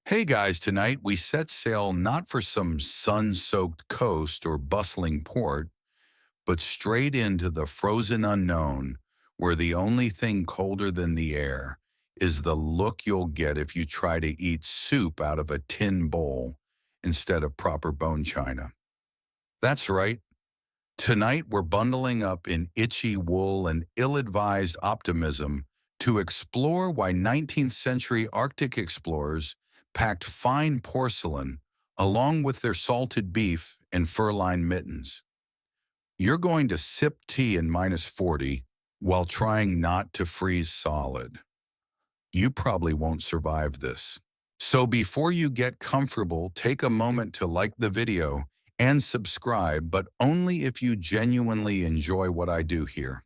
Hey guys, tonight we set sail not for some sun-soaked coast or bustling port, but straight into the frozen unknown, where the only thing colder than the air is the look you'll get if you try to eat soup out of a tin bowl instead of proper bone china. That's right. Tonight we're bundling up in itchy wool and ill-advised optimism to explore why 19th century Arctic explorers packed fine porcelain along with their salted beef and fur-lined mittens. You're going to sip tea in -40 while trying not to freeze solid. You probably won't survive this. So before you get comfortable, take a moment to like the video and subscribe, but only if you genuinely enjoy what I do here.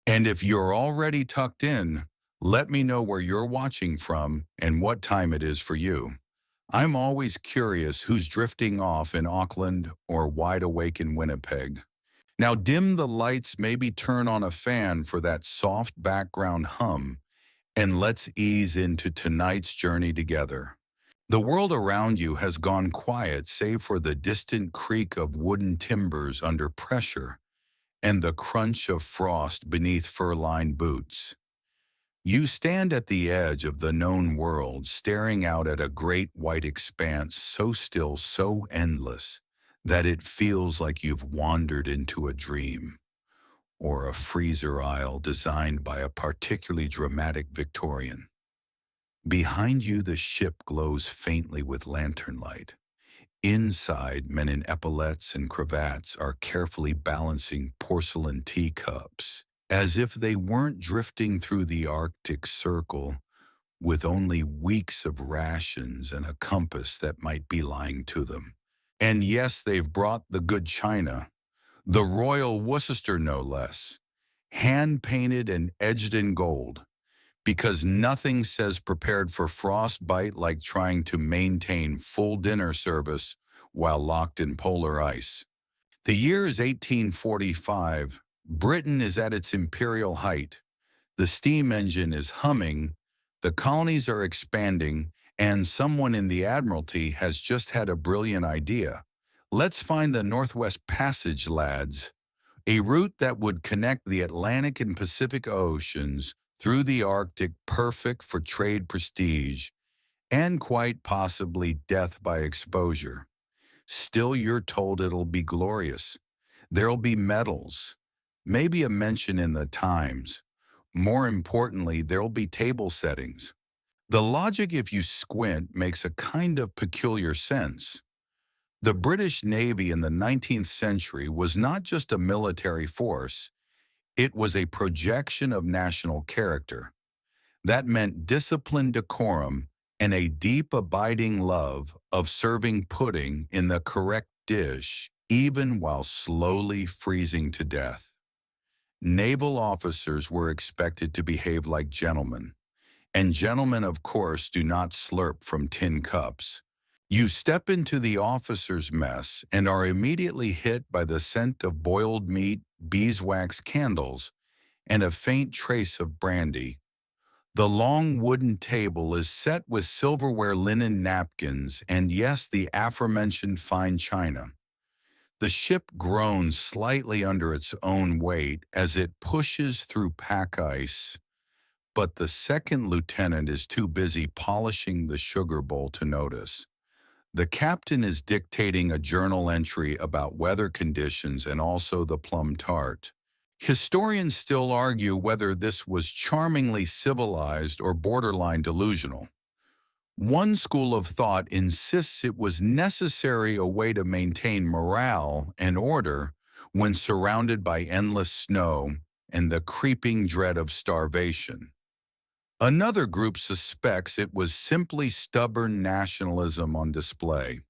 And if you're already tucked in, let me know where you're watching from and what time it is for you. I'm always curious who's drifting off in Auckland or wide awake in Winnipeg. Now dim the lights, maybe turn on a fan for that soft background hum, and let's ease into tonight's journey together. The world around you has gone quiet save for the distant creak of wooden timbers under pressure and the crunch of frost beneath fur-lined boots. You stand at the edge of the known world, staring out at a great white expanse so still, so endless, that it feels like you've wandered into a dream or a freezer aisle designed by a particularly dramatic Victorian. Behind you, the ship glows faintly with lantern light. Inside, men in epaulettes and cravats are carefully balancing porcelain teacups, as if they weren't drifting through the Arctic Circle with only weeks of rations and a compass that might be lying to them. And yes, they've brought the good china, the royal Worcester no less, hand-painted and edged in gold, because nothing says prepared for frostbite like trying to maintain full dinner service while locked in polar ice. The year is 1845. Britain is at its imperial height. The steam engine is humming, the colonies are expanding, and someone in the Admiralty has just had a brilliant idea. Let's find the Northwest Passage, lads, a route that would connect the Atlantic and Pacific Oceans through the Arctic, perfect for trade prestige and quite possibly death by exposure. Still, you're told it'll be glorious. There'll be medals, maybe a mention in the Times. More importantly, there'll be table settings. The logic, if you squint, makes a kind of peculiar sense. The British Navy in the 19th century was not just a military force, it was a projection of national character. That meant disciplined decorum and a deep abiding love of serving pudding in the correct dish, even while slowly freezing to death. Naval officers were expected to behave like gentlemen, and gentlemen, of course, do not slurp from tin cups. You step into the officer's mess and are immediately hit by the scent of boiled meat, beeswax candles, and a faint trace of brandy. The long wooden table is set with silverware, linen napkins, and yes, the aforementioned fine china. The ship groans slightly under its own weight as it pushes through pack ice, but the second lieutenant is too busy polishing the sugar bowl to notice. The captain is dictating a journal entry about weather conditions and also the plum tart. Historians still argue whether this was charmingly civilized or borderline delusional. One school of thought insists it was necessary a way to maintain morale and order when surrounded by endless snow and the creeping dread of starvation. Another group suspects it was simply stubborn nationalism on display.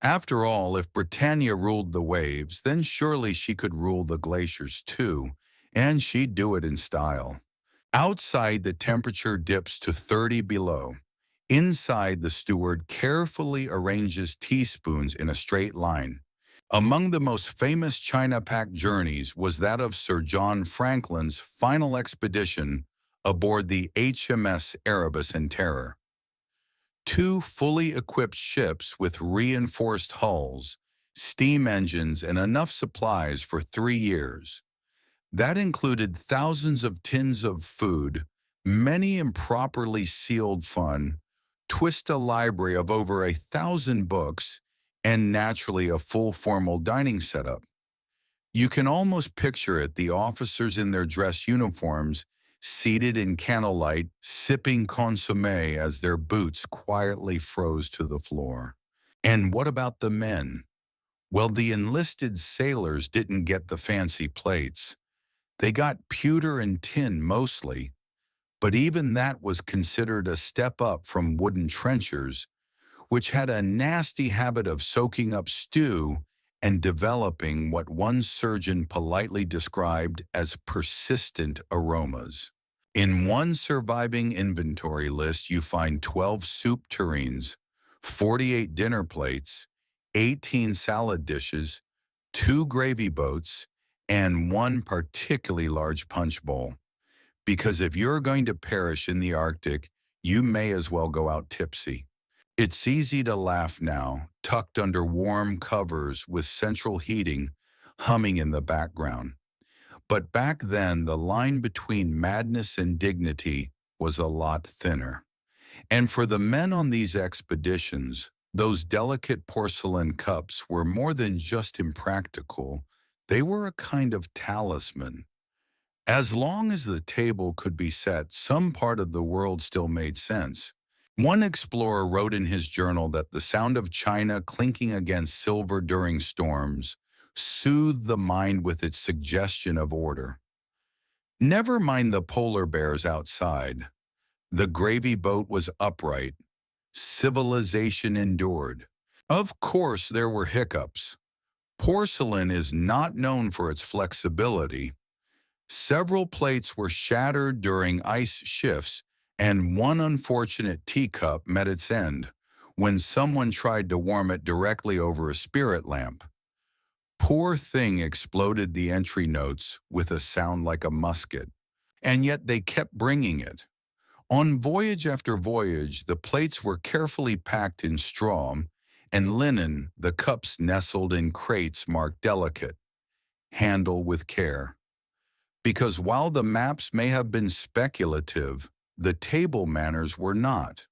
After all, if Britannia ruled the waves, then surely she could rule the glaciers too, and she'd do it in style. Outside, the temperature dips to 30 below. Inside, the steward carefully arranges teaspoons in a straight line. Among the most famous China-packed journeys was that of Sir John Franklin's final expedition aboard the HMS Erebus and Terror. 2 fully equipped ships with reinforced hulls, steam engines, and enough supplies for 3 years. That included thousands of tins of food, many improperly sealed fun, twist a library of over 1,000 books, and naturally a full formal dining setup. You can almost picture it, the officers in their dress uniforms, seated in candlelight, sipping consommé as their boots quietly froze to the floor. And what about the men? Well, the enlisted sailors didn't get the fancy plates. They got pewter and tin mostly, but even that was considered a step up from wooden trenchers, which had a nasty habit of soaking up stew and developing what one surgeon politely described as persistent aromas. In one surviving inventory list, you find 12 soup tureens, 48 dinner plates, 18 salad dishes, 2 gravy boats, and 1 particularly large punch bowl. Because if you're going to perish in the Arctic, you may as well go out tipsy. It's easy to laugh now, tucked under warm covers with central heating humming in the background. But back then, the line between madness and dignity was a lot thinner. And for the men on these expeditions, those delicate porcelain cups were more than just impractical. They were a kind of talisman. As long as the table could be set, some part of the world still made sense. One explorer wrote in his journal that the sound of china clinking against silver during storms soothed the mind with its suggestion of order. Never mind the polar bears outside. The gravy boat was upright. Civilization endured. Of course, there were hiccups. Porcelain is not known for its flexibility. Several plates were shattered during ice shifts, and one unfortunate teacup met its end when someone tried to warm it directly over a spirit lamp. Poor thing exploded the entry notes with a sound like a musket, and yet they kept bringing it. On voyage after voyage, the plates were carefully packed in straw and linen, the cups nestled in crates marked delicate, handle with care. Because while the maps may have been speculative, the table manners were not.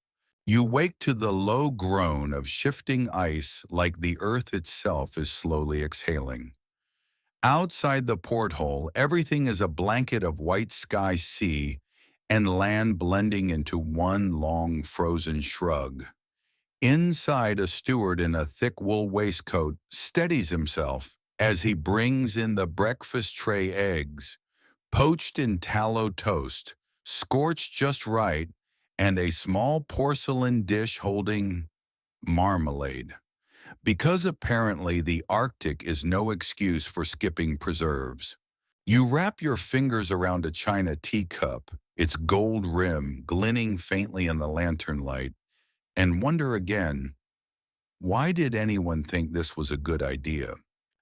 You wake to the low groan of shifting ice like the earth itself is slowly exhaling. Outside the porthole, everything is a blanket of white sky sea and land blending into one long frozen shrug. Inside, a steward in a thick wool waistcoat steadies himself as he brings in the breakfast tray: eggs, poached in tallow toast, scorched just right, and a small porcelain dish holding marmalade. Because apparently the Arctic is no excuse for skipping preserves. You wrap your fingers around a china teacup, its gold rim glinting faintly in the lantern light, and wonder again, why did anyone think this was a good idea?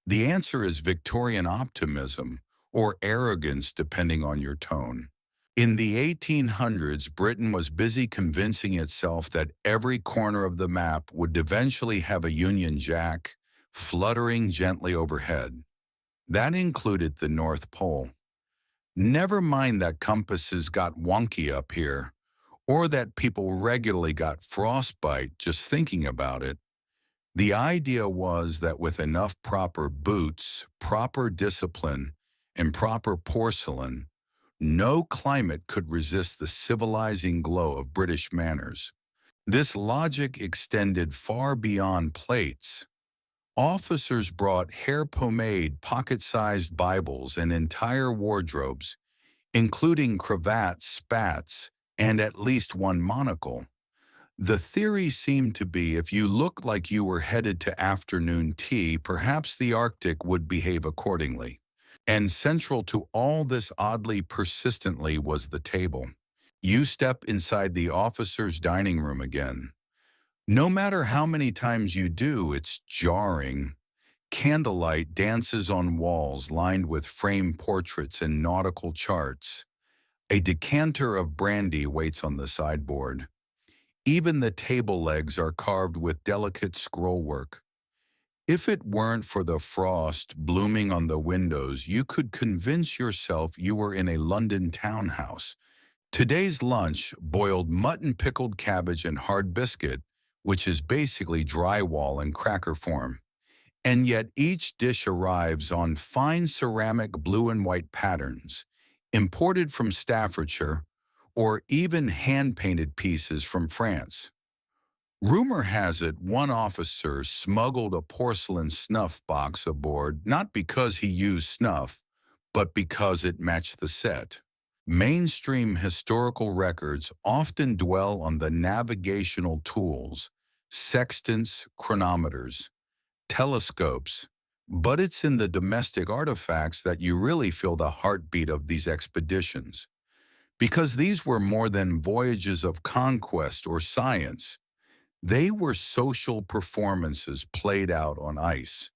The answer is Victorian optimism, or arrogance depending on your tone. In the 1800s, Britain was busy convincing itself that every corner of the map would eventually have a Union Jack fluttering gently overhead. That included the North Pole. Never mind that compasses got wonky up here, or that people regularly got frostbite just thinking about it. The idea was that with enough proper boots, proper discipline, and proper porcelain, no climate could resist the civilizing glow of British manners. This logic extended far beyond plates. Officers brought hair pomade, pocket-sized Bibles, and entire wardrobes, including cravats, spats, and at least one monocle. The theory seemed to be if you looked like you were headed to afternoon tea, perhaps the Arctic would behave accordingly. And central to all this oddly persistently was the table. You step inside the officer's dining room again. No matter how many times you do, it's jarring. Candlelight dances on walls lined with framed portraits and nautical charts. A decanter of brandy waits on the sideboard. Even the table legs are carved with delicate scrollwork. If it weren't for the frost blooming on the windows, you could convince yourself you were in a London townhouse. Today's lunch: boiled mutton, pickled cabbage, and hard biscuit, which is basically drywall in cracker form. And yet each dish arrives on fine ceramic blue and white patterns, imported from Staffordshire, or even hand-painted pieces from France. Rumor has it one officer smuggled a porcelain snuff box aboard not because he used snuff, but because it matched the set. Mainstream historical records often dwell on the navigational tools, sextants, chronometers, telescopes, but it's in the domestic artifacts that you really feel the heartbeat of these expeditions. Because these were more than voyages of conquest or science, they were social performances played out on ice.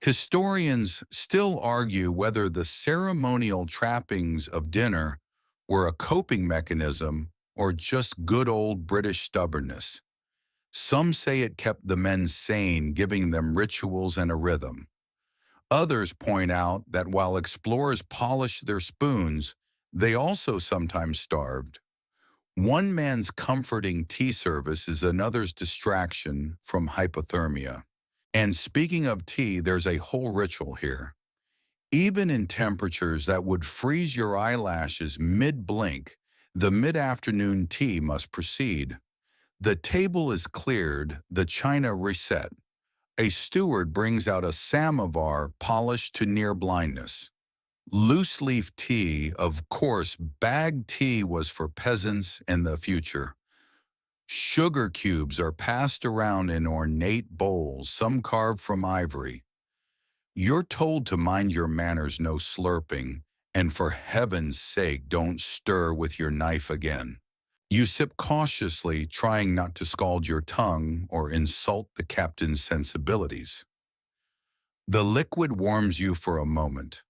Historians still argue whether the ceremonial trappings of dinner were a coping mechanism or just good old British stubbornness. Some say it kept the men sane, giving them rituals and a rhythm. Others point out that while explorers polished their spoons, they also sometimes starved. One man's comforting tea service is another's distraction from hypothermia. And speaking of tea, there's a whole ritual here. Even in temperatures that would freeze your eyelashes mid-blink, the mid-afternoon tea must proceed. The table is cleared, the china reset. A steward brings out a samovar polished to near blindness. Loose-leaf tea, of course, bagged tea was for peasants and the future. Sugar cubes are passed around in ornate bowls, some carved from ivory. You're told to mind your manners, no slurping, and for heaven's sake, don't stir with your knife again. You sip cautiously, trying not to scald your tongue or insult the captain's sensibilities. The liquid warms you for a moment.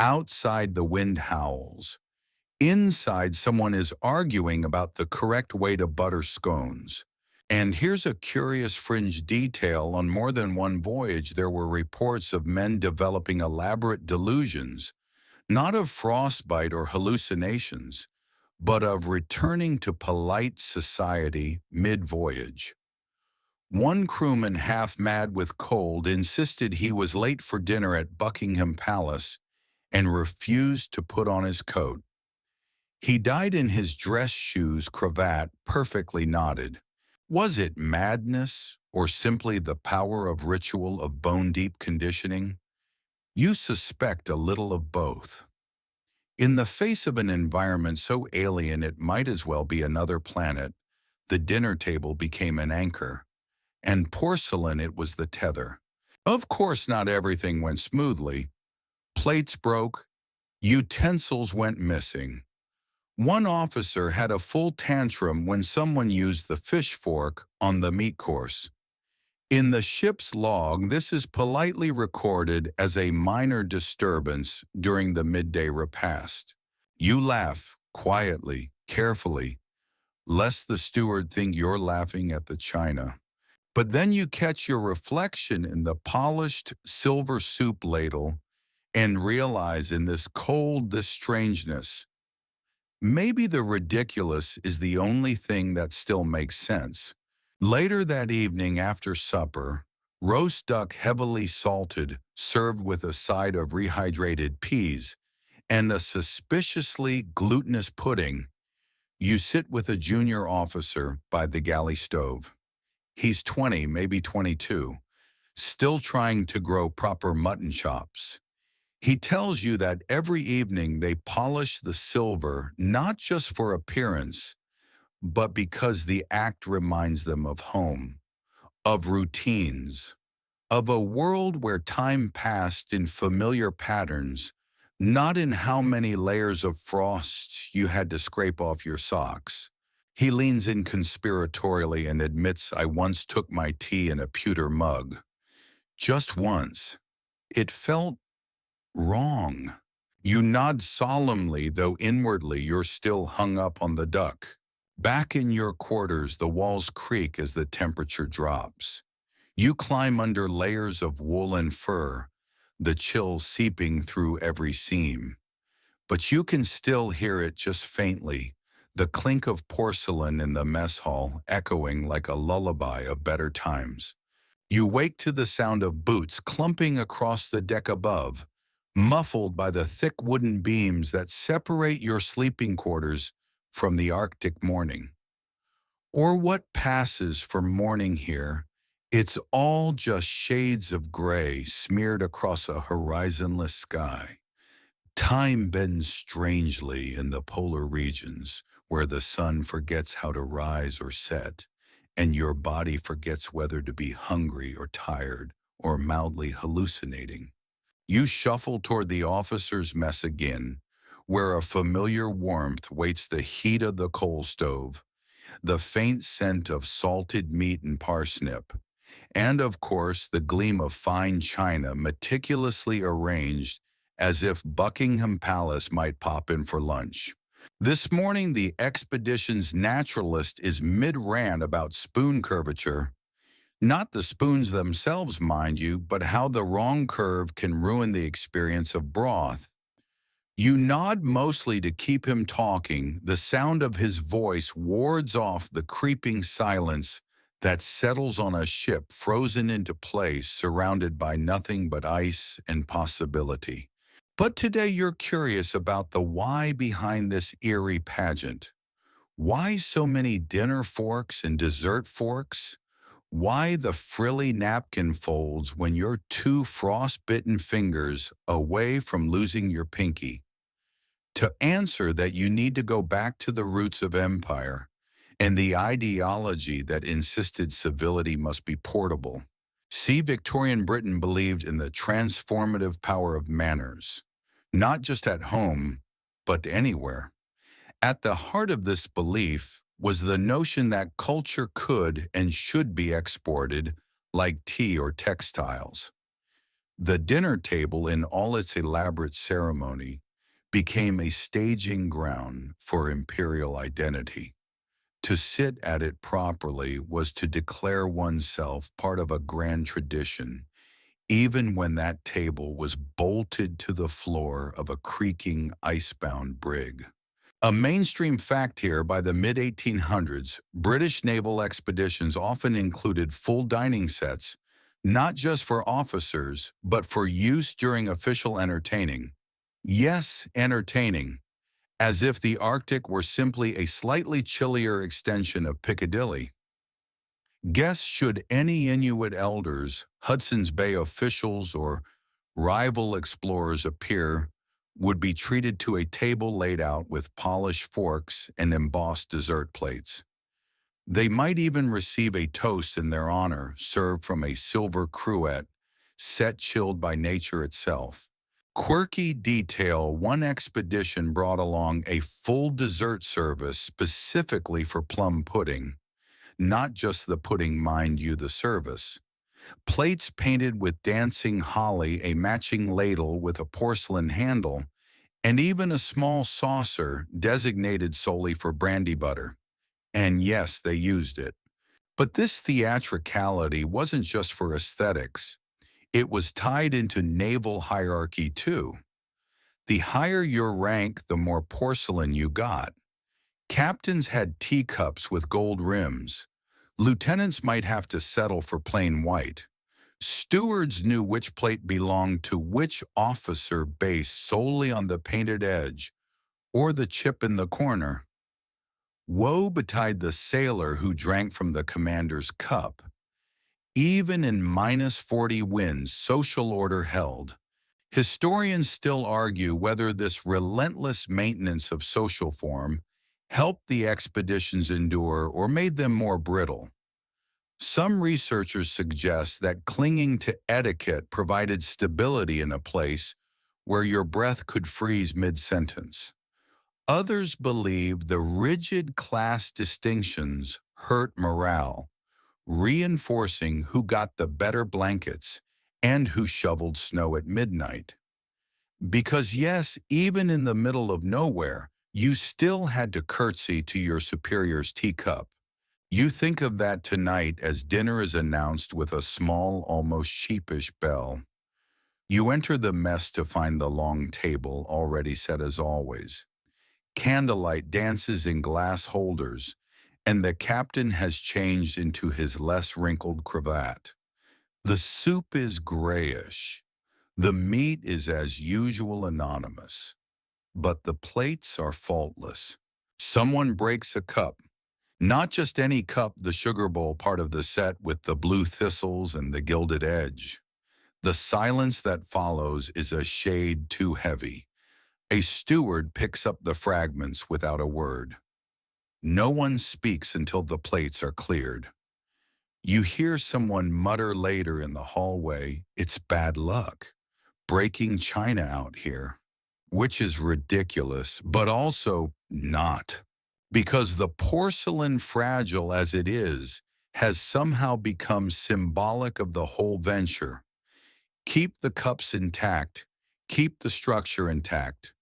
Outside, the wind howls. Inside, someone is arguing about the correct way to butter scones. And here's a curious fringe detail: on more than one voyage, there were reports of men developing elaborate delusions, not of frostbite or hallucinations, but of returning to polite society mid-voyage. One crewman, half mad with cold, insisted he was late for dinner at Buckingham Palace and refused to put on his coat. He died in his dress shoes, cravat perfectly knotted. Was it madness or simply the power of ritual, of bone-deep conditioning? You suspect a little of both. In the face of an environment so alien it might as well be another planet, the dinner table became an anchor, and porcelain, it was the tether. Of course, not everything went smoothly. Plates broke, utensils went missing. One officer had a full tantrum when someone used the fish fork on the meat course. In the ship's log, this is politely recorded as a minor disturbance during the midday repast. You laugh, quietly, carefully, lest the steward think you're laughing at the china. But then you catch your reflection in the polished silver soup ladle and realize, in this cold, this strangeness, maybe the ridiculous is the only thing that still makes sense. Later that evening, after supper, roast duck heavily salted, served with a side of rehydrated peas, and a suspiciously glutinous pudding. You sit with a junior officer by the galley stove. He's 20, maybe 22, still trying to grow proper mutton chops. He tells you that every evening they polish the silver not just for appearance, but because the act reminds them of home, of routines, of a world where time passed in familiar patterns, not in how many layers of frost you had to scrape off your socks. He leans in conspiratorially and admits, "I once took my tea in a pewter mug. Just once. It felt wrong." You nod solemnly, though inwardly you're still hung up on the duck. Back in your quarters, the walls creak as the temperature drops. You climb under layers of wool and fur, the chill seeping through every seam. But you can still hear it just faintly, the clink of porcelain in the mess hall echoing like a lullaby of better times. You wake to the sound of boots clumping across the deck above, muffled by the thick wooden beams that separate your sleeping quarters from the Arctic morning. Or what passes for morning here, it's all just shades of gray smeared across a horizonless sky. Time bends strangely in the polar regions, where the sun forgets how to rise or set, and your body forgets whether to be hungry or tired or mildly hallucinating. You shuffle toward the officer's mess again, where a familiar warmth waits the heat of the coal stove, the faint scent of salted meat and parsnip, and of course the gleam of fine china meticulously arranged as if Buckingham Palace might pop in for lunch. This morning, the expedition's naturalist is mid-rant about spoon curvature. Not the spoons themselves, mind you, but how the wrong curve can ruin the experience of broth. You nod mostly to keep him talking. The sound of his voice wards off the creeping silence that settles on a ship frozen into place, surrounded by nothing but ice and possibility. But today you're curious about the why behind this eerie pageant. Why so many dinner forks and dessert forks? Why the frilly napkin folds when you're two frostbitten fingers away from losing your pinky? To answer that, you need to go back to the roots of empire and the ideology that insisted civility must be portable. See, Victorian Britain believed in the transformative power of manners, not just at home, but anywhere. At the heart of this belief was the notion that culture could and should be exported like tea or textiles. The dinner table, in all its elaborate ceremony, became a staging ground for imperial identity. To sit at it properly was to declare oneself part of a grand tradition, even when that table was bolted to the floor of a creaking icebound brig. A mainstream fact here: by the mid-1800s, British naval expeditions often included full dining sets, not just for officers, but for use during official entertaining. Yes, entertaining, as if the Arctic were simply a slightly chillier extension of Piccadilly. Guests, should any Inuit elders, Hudson's Bay officials, or rival explorers appear, would be treated to a table laid out with polished forks and embossed dessert plates. They might even receive a toast in their honor, served from a silver cruet, set chilled by nature itself. Quirky detail: one expedition brought along a full dessert service specifically for plum pudding. Not just the pudding, mind you, the service. Plates painted with dancing holly, a matching ladle with a porcelain handle, and even a small saucer designated solely for brandy butter. And yes, they used it. But this theatricality wasn't just for aesthetics. It was tied into naval hierarchy too. The higher your rank, the more porcelain you got. Captains had teacups with gold rims. Lieutenants might have to settle for plain white. Stewards knew which plate belonged to which officer based solely on the painted edge or the chip in the corner. Woe betide the sailor who drank from the commander's cup. Even in -40 winds, social order held. Historians still argue whether this relentless maintenance of social form helped the expeditions endure or made them more brittle. Some researchers suggest that clinging to etiquette provided stability in a place where your breath could freeze mid-sentence. Others believe the rigid class distinctions hurt morale, reinforcing who got the better blankets and who shoveled snow at midnight. Because yes, even in the middle of nowhere, You still had to curtsy to your superior's teacup. You think of that tonight as dinner is announced with a small, almost sheepish bell. You enter the mess to find the long table already set as always. Candlelight dances in glass holders, and the captain has changed into his less wrinkled cravat. The soup is grayish. The meat is as usual anonymous, but the plates are faultless. Someone breaks a cup. Not just any cup, the sugar bowl part of the set with the blue thistles and the gilded edge. The silence that follows is a shade too heavy. A steward picks up the fragments without a word. No one speaks until the plates are cleared. You hear someone mutter later in the hallway, "It's bad luck, breaking china out here," which is ridiculous, but also not. Because the porcelain, fragile as it is, has somehow become symbolic of the whole venture. Keep the cups intact, keep the structure intact.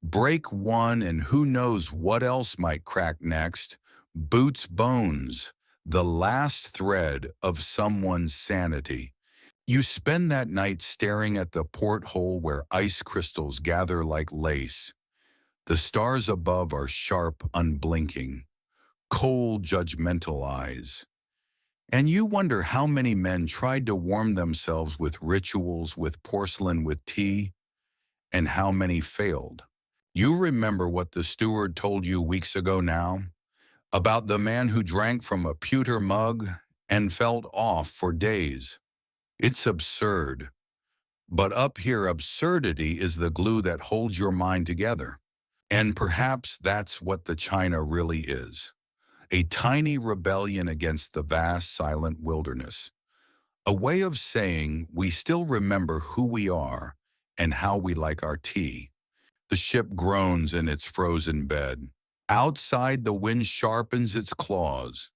Break one and who knows what else might crack next. Boots bones, the last thread of someone's sanity. You spend that night staring at the porthole where ice crystals gather like lace. The stars above are sharp, unblinking, cold, judgmental eyes. And you wonder how many men tried to warm themselves with rituals, with porcelain, with tea, and how many failed. You remember what the steward told you weeks ago now? About the man who drank from a pewter mug and felt off for days. It's absurd. But up here, absurdity is the glue that holds your mind together. And perhaps that's what the China really is. A tiny rebellion against the vast, silent wilderness. A way of saying we still remember who we are and how we like our tea. The ship groans in its frozen bed. Outside, the wind sharpens its claws.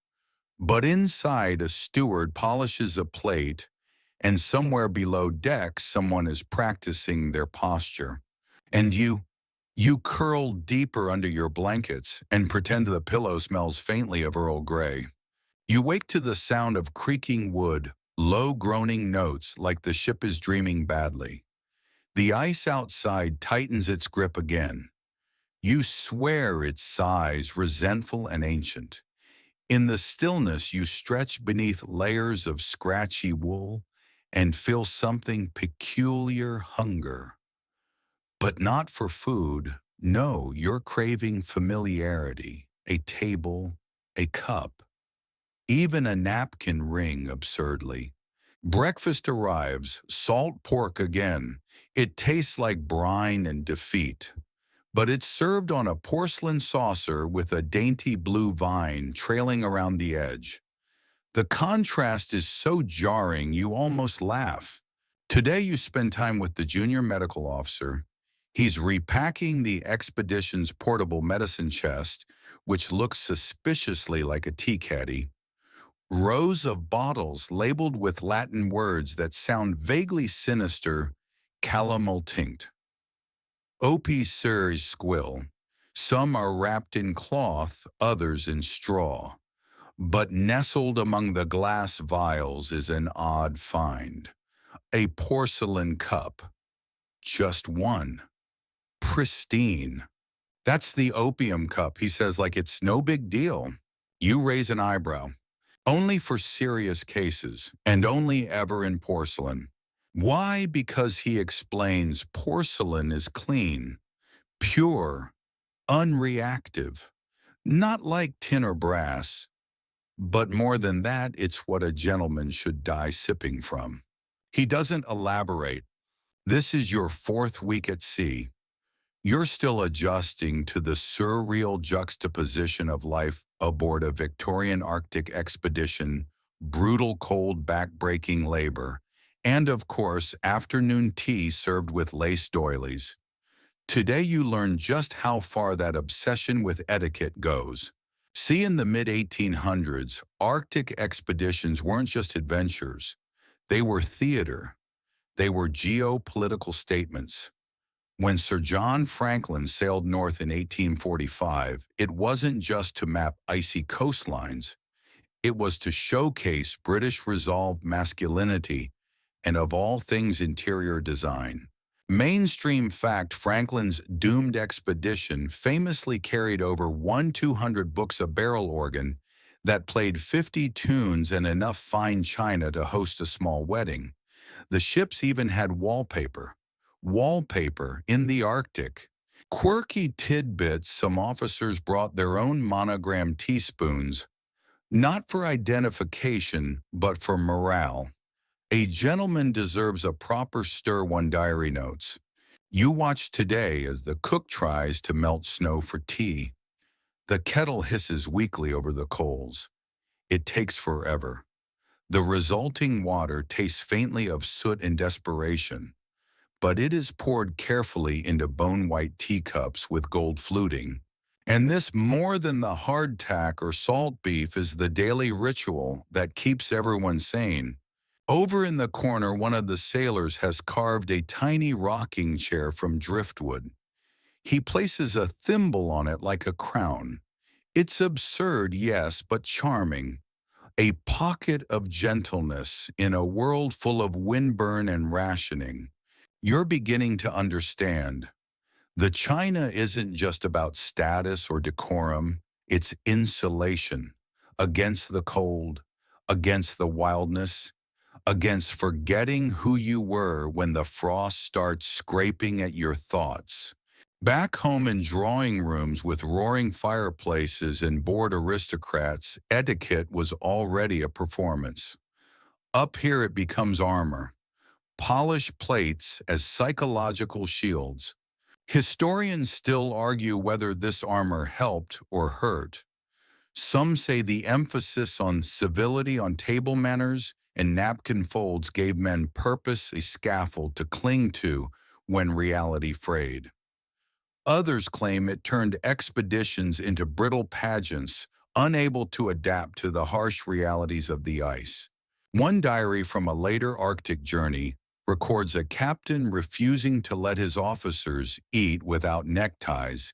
But inside, a steward polishes a plate, and somewhere below deck, someone is practicing their posture. And you curl deeper under your blankets and pretend the pillow smells faintly of Earl Grey. You wake to the sound of creaking wood, low groaning notes like the ship is dreaming badly. The ice outside tightens its grip again. You swear it sighs, resentful and ancient. In the stillness, you stretch beneath layers of scratchy wool and feel something peculiar hunger. But not for food. No, you're craving familiarity, a table, a cup, even a napkin ring absurdly. Breakfast arrives, salt pork again. It tastes like brine and defeat. But it's served on a porcelain saucer with a dainty blue vine trailing around the edge. The contrast is so jarring you almost laugh. Today you spend time with the junior medical officer. He's repacking the expedition's portable medicine chest, which looks suspiciously like a tea caddy. Rows of bottles labeled with Latin words that sound vaguely sinister, calomel tinct. Opie Surge squill. Some are wrapped in cloth, others in straw. But nestled among the glass vials is an odd find. A porcelain cup. Just one. Pristine. "That's the opium cup," he says like it's no big deal. You raise an eyebrow. "Only for serious cases, and only ever in porcelain." Why? Because he explains porcelain is clean, pure, unreactive. Not like tin or brass, but more than that, it's what a gentleman should die sipping from. He doesn't elaborate. This is your fourth week at sea. You're still adjusting to the surreal juxtaposition of life aboard a Victorian Arctic expedition, brutal cold back-breaking labor, and of course, afternoon tea served with lace doilies. Today you learn just how far that obsession with etiquette goes. See, in the mid-1800s, Arctic expeditions weren't just adventures. They were theater. They were geopolitical statements. When Sir John Franklin sailed north in 1845, it wasn't just to map icy coastlines, it was to showcase British resolved masculinity and, of all things, interior design. Mainstream fact: Franklin's doomed expedition famously carried over 200 books of barrel organ that played 50 tunes and enough fine china to host a small wedding. The ships even had wallpaper. Wallpaper in the Arctic. Quirky tidbits: some officers brought their own monogram teaspoons, not for identification, but for morale. A gentleman deserves a proper stir, one diary notes. You watch today as the cook tries to melt snow for tea. The kettle hisses weakly over the coals. It takes forever. The resulting water tastes faintly of soot and desperation, but it is poured carefully into bone-white teacups with gold fluting. And this, more than the hardtack or salt beef, is the daily ritual that keeps everyone sane. Over in the corner, one of the sailors has carved a tiny rocking chair from driftwood. He places a thimble on it like a crown. It's absurd, yes, but charming. A pocket of gentleness in a world full of windburn and rationing. You're beginning to understand. The china isn't just about status or decorum, it's insulation. Against the cold, against the wildness, against forgetting who you were when the frost starts scraping at your thoughts. Back home, in drawing rooms with roaring fireplaces and bored aristocrats, etiquette was already a performance. Up here it becomes armor. Polished plates as psychological shields. Historians still argue whether this armor helped or hurt. Some say the emphasis on civility on table manners and napkin folds gave men purpose, a scaffold to cling to when reality frayed. Others claim it turned expeditions into brittle pageants, unable to adapt to the harsh realities of the ice. One diary from a later Arctic journey records a captain refusing to let his officers eat without neckties,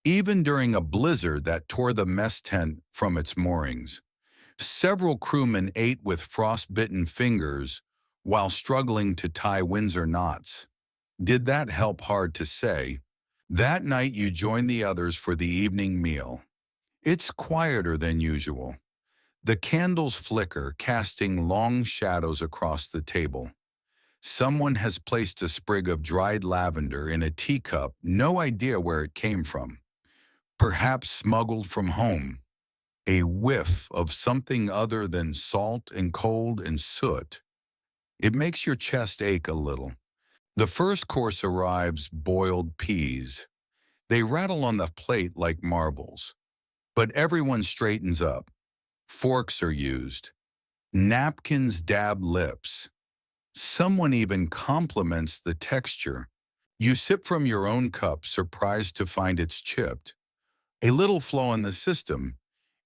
even during a blizzard that tore the mess tent from its moorings. Several crewmen ate with frostbitten fingers while struggling to tie Windsor knots. Did that help? Hard to say. That night you join the others for the evening meal. It's quieter than usual. The candles flicker, casting long shadows across the table. Someone has placed a sprig of dried lavender in a teacup, no idea where it came from. Perhaps smuggled from home. A whiff of something other than salt and cold and soot. It makes your chest ache a little. The first course arrives: boiled peas. They rattle on the plate like marbles. But everyone straightens up. Forks are used. Napkins dab lips. Someone even compliments the texture. You sip from your own cup, surprised to find it's chipped. A little flaw in the system,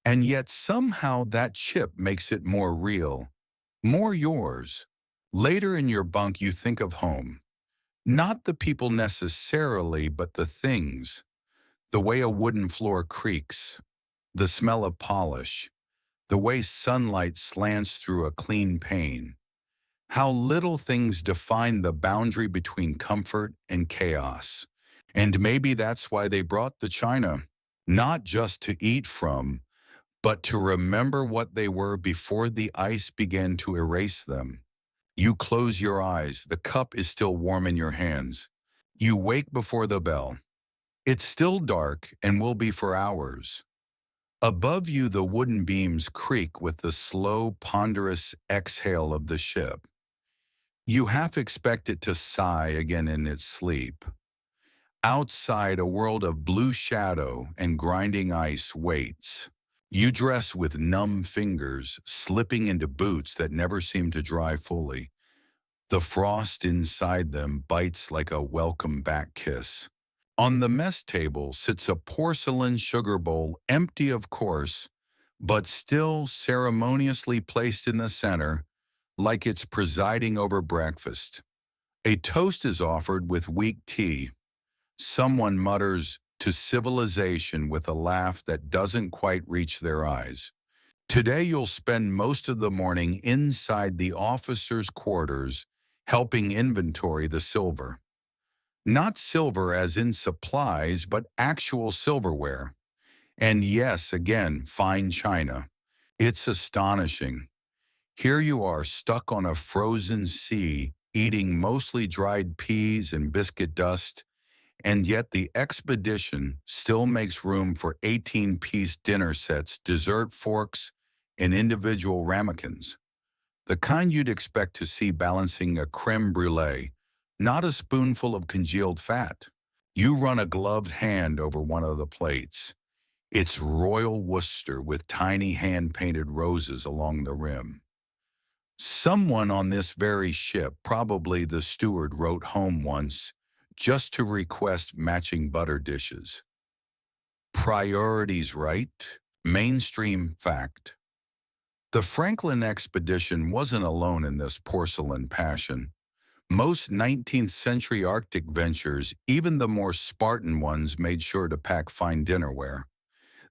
and yet somehow that chip makes it more real, more yours. Later in your bunk you think of home. Not the people necessarily, but the things. The way a wooden floor creaks, the smell of polish, the way sunlight slants through a clean pane. How little things define the boundary between comfort and chaos. And maybe that's why they brought the china, not just to eat from, but to remember what they were before the ice began to erase them. You close your eyes, the cup is still warm in your hands. You wake before the bell. It's still dark and will be for hours. Above you the wooden beams creak with the slow, ponderous exhale of the ship. You half expect it to sigh again in its sleep. Outside, a world of blue shadow and grinding ice waits. You dress with numb fingers, slipping into boots that never seem to dry fully. The frost inside them bites like a welcome back kiss. On the mess table sits a porcelain sugar bowl, empty of course, but still ceremoniously placed in the center, like it's presiding over breakfast. A toast is offered with weak tea. Someone mutters to civilization with a laugh that doesn't quite reach their eyes. Today you'll spend most of the morning inside the officers' quarters helping inventory the silver. Not silver as in supplies, but actual silverware. And yes, again, fine china. It's astonishing. Here you are stuck on a frozen sea, eating mostly dried peas and biscuit dust, and yet the expedition still makes room for 18-piece dinner sets, dessert forks, and individual ramekins. The kind you'd expect to see balancing a creme brulee, not a spoonful of congealed fat. You run a gloved hand over one of the plates. It's royal Worcester with tiny hand-painted roses along the rim. Someone on this very ship, probably the steward, wrote home once just to request matching butter dishes. Priorities, right? Mainstream fact. The Franklin expedition wasn't alone in this porcelain passion. Most 19th century Arctic ventures, even the more Spartan ones, made sure to pack fine dinnerware.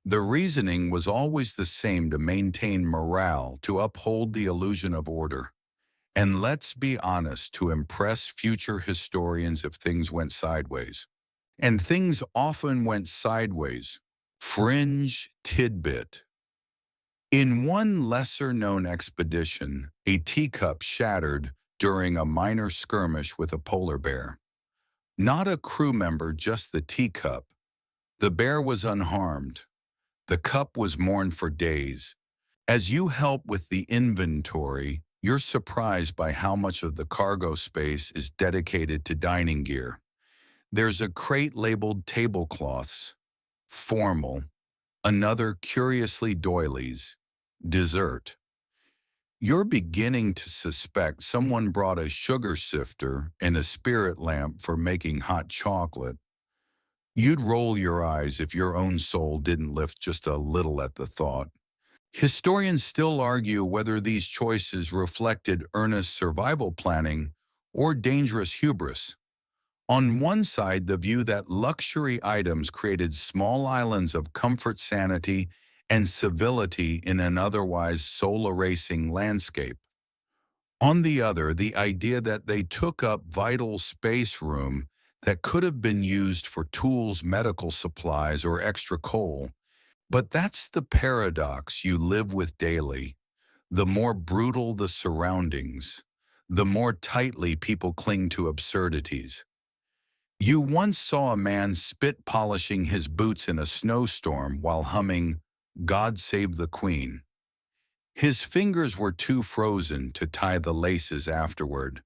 The reasoning was always the same: to maintain morale, to uphold the illusion of order. And let's be honest, to impress future historians if things went sideways. And things often went sideways. Fringe tidbit. In one lesser-known expedition, a teacup shattered during a minor skirmish with a polar bear. Not a crew member, just the teacup. The bear was unharmed. The cup was mourned for days. As you help with the inventory, you're surprised by how much of the cargo space is dedicated to dining gear. There's a crate labeled tablecloths, formal, another curiously doilies, dessert. You're beginning to suspect someone brought a sugar sifter and a spirit lamp for making hot chocolate. You'd roll your eyes if your own soul didn't lift just a little at the thought. Historians still argue whether these choices reflected earnest survival planning or dangerous hubris. On one side, the view that luxury items created small islands of comfort, sanity, and civility in an otherwise soul-erasing landscape. On the other, the idea that they took up vital space room that could have been used for tools, medical supplies, or extra coal. But that's the paradox you live with daily. The more brutal the surroundings, the more tightly people cling to absurdities. You once saw a man spit polishing his boots in a snowstorm while humming "God Save the Queen." His fingers were too frozen to tie the laces afterward.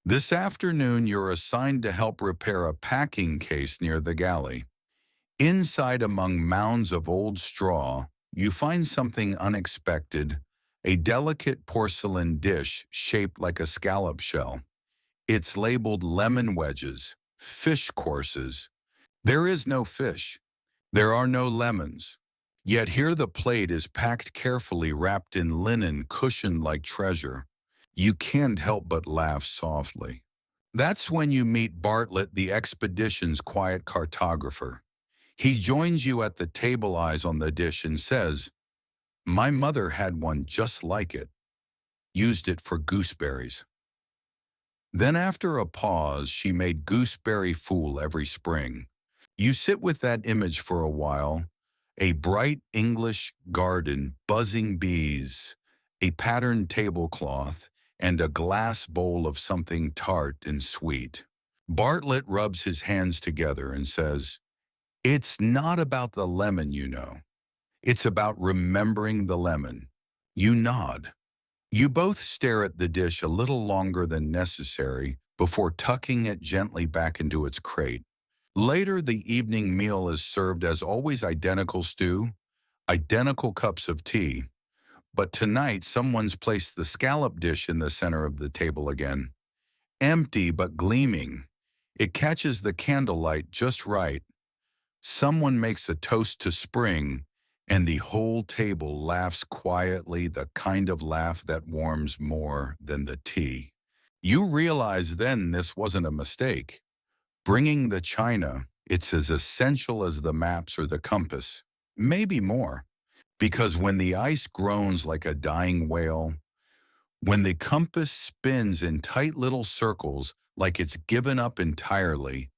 This afternoon, you're assigned to help repair a packing case near the galley. Inside, among mounds of old straw, you find something unexpected: a delicate porcelain dish shaped like a scallop shell. It's labeled lemon wedges, fish courses. There is no fish. There are no lemons. Yet here the plate is packed carefully, wrapped in linen, cushioned like treasure. You can't help but laugh softly. That's when you meet Bartlett, the expedition's quiet cartographer. He joins you at the table, eyes on the dish, and says, "My mother had one just like it. Used it for gooseberries." Then after a pause, she made gooseberry fool every spring. You sit with that image for a while: a bright English garden, buzzing bees, a patterned tablecloth, and a glass bowl of something tart and sweet. Bartlett rubs his hands together and says, "It's not about the lemon, you know. It's about remembering the lemon." You nod. You both stare at the dish a little longer than necessary before tucking it gently back into its crate. Later, the evening meal is served as always: identical stew, identical cups of tea. But tonight, someone's placed the scallop dish in the center of the table again. Empty but gleaming. It catches the candlelight just right. Someone makes a toast to spring, and the whole table laughs quietly, the kind of laugh that warms more than the tea. You realize then this wasn't a mistake. Bringing the china, It's as essential as the maps or the compass, maybe more, because when the ice groans like a dying whale, when the compass spins in tight little circles like it's given up entirely,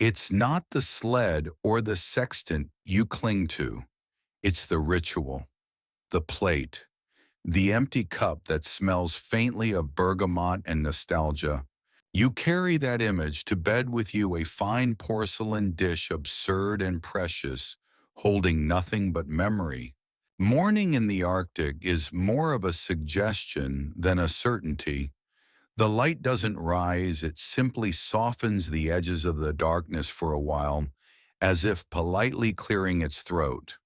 it's not the sled or the sextant you cling to. It's the ritual, the plate, the empty cup that smells faintly of bergamot and nostalgia. You carry that image to bed with you, a fine porcelain dish, absurd and precious, holding nothing but memory. Morning in the Arctic is more of a suggestion than a certainty. The light doesn't rise, it simply softens the edges of the darkness for a while, as if politely clearing its throat.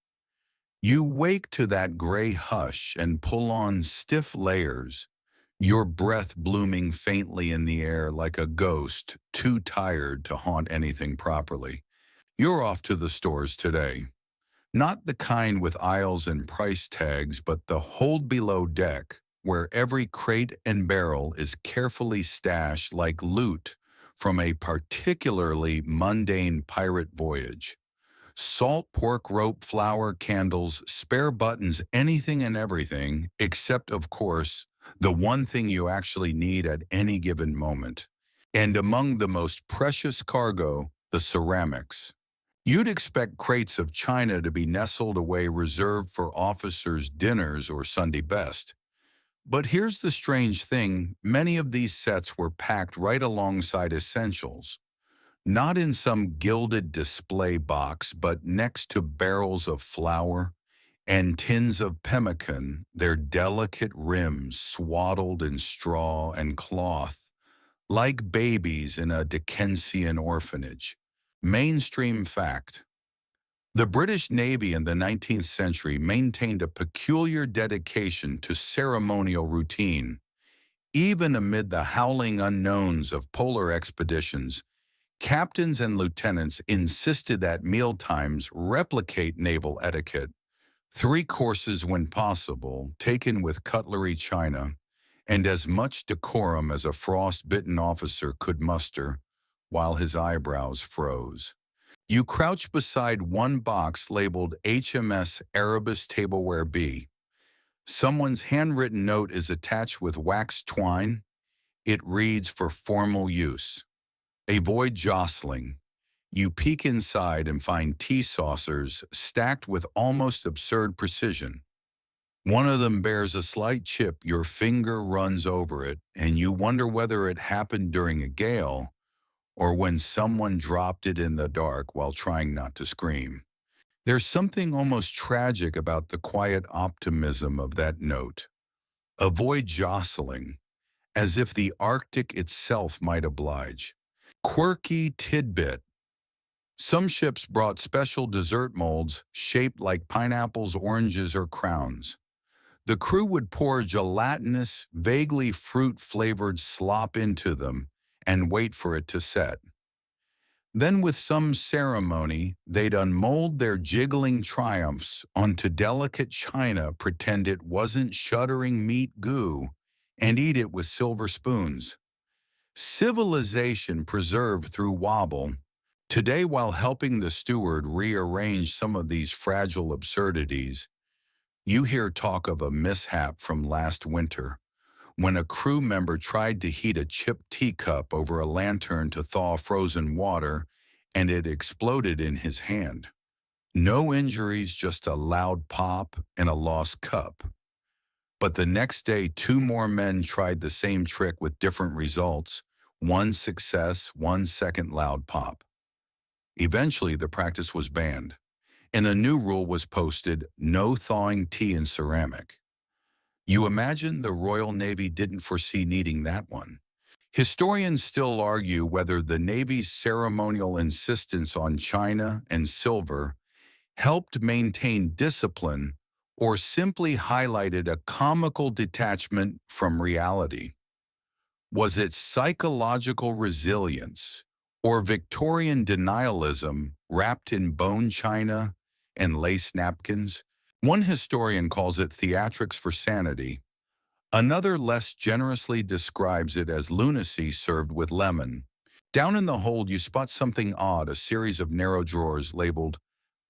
You wake to that gray hush and pull on stiff layers, your breath blooming faintly in the air like a ghost too tired to haunt anything properly. You're off to the stores today. Not the kind with aisles and price tags, but the hold below deck, where every crate and barrel is carefully stashed like loot from a particularly mundane pirate voyage. Salt pork rope, flour, candles, spare buttons, anything and everything, except, of course, the one thing you actually need at any given moment. And among the most precious cargo, the ceramics. You'd expect crates of china to be nestled away reserved for officers' dinners or Sunday best. But here's the strange thing, many of these sets were packed right alongside essentials. Not in some gilded display box, but next to barrels of flour and tins of pemmican, their delicate rims swaddled in straw and cloth, like babies in a Dickensian orphanage. Mainstream fact. The British Navy in the 19th century maintained a peculiar dedication to ceremonial routine. Even amid the howling unknowns of polar expeditions, captains and lieutenants insisted that mealtimes replicate naval etiquette, 3 courses when possible, taken with cutlery china, and as much decorum as a frost-bitten officer could muster, while his eyebrows froze. You crouch beside one box labeled HMS Erebus Tableware B. Someone's handwritten note is attached with waxed twine. It reads for formal use. Avoid jostling. You peek inside and find tea saucers stacked with almost absurd precision. One of them bears a slight chip, your finger runs over it, and you wonder whether it happened during a gale or when someone dropped it in the dark while trying not to scream. There's something almost tragic about the quiet optimism of that note. Avoid jostling, as if the Arctic itself might oblige. Quirky tidbit. Some ships brought special dessert molds shaped like pineapples, oranges, or crowns. The crew would pour gelatinous, vaguely fruit-flavored slop into them and wait for it to set. Then with some ceremony, they'd unmold their jiggling triumphs onto delicate china, pretend it wasn't shuddering meat goo, and eat it with silver spoons. Civilization preserved through wobble. Today, while helping the steward rearrange some of these fragile absurdities, you hear talk of a mishap from last winter, when a crew member tried to heat a chipped teacup over a lantern to thaw frozen water, and it exploded in his hand. No injuries, just a loud pop and a lost cup. But the next day, 2 more men tried the same trick with different results. One success, 1 second loud pop. Eventually, the practice was banned, and a new rule was posted: no thawing tea in ceramic. You imagine the Royal Navy didn't foresee needing that one. Historians still argue whether the Navy's ceremonial insistence on china and silver helped maintain discipline or simply highlighted a comical detachment from reality. Was it psychological resilience or Victorian denialism wrapped in bone china and lace napkins? One historian calls it theatrics for sanity. Another less generously describes it as lunacy served with lemon. Down in the hold, you spot something odd, a series of narrow drawers labeled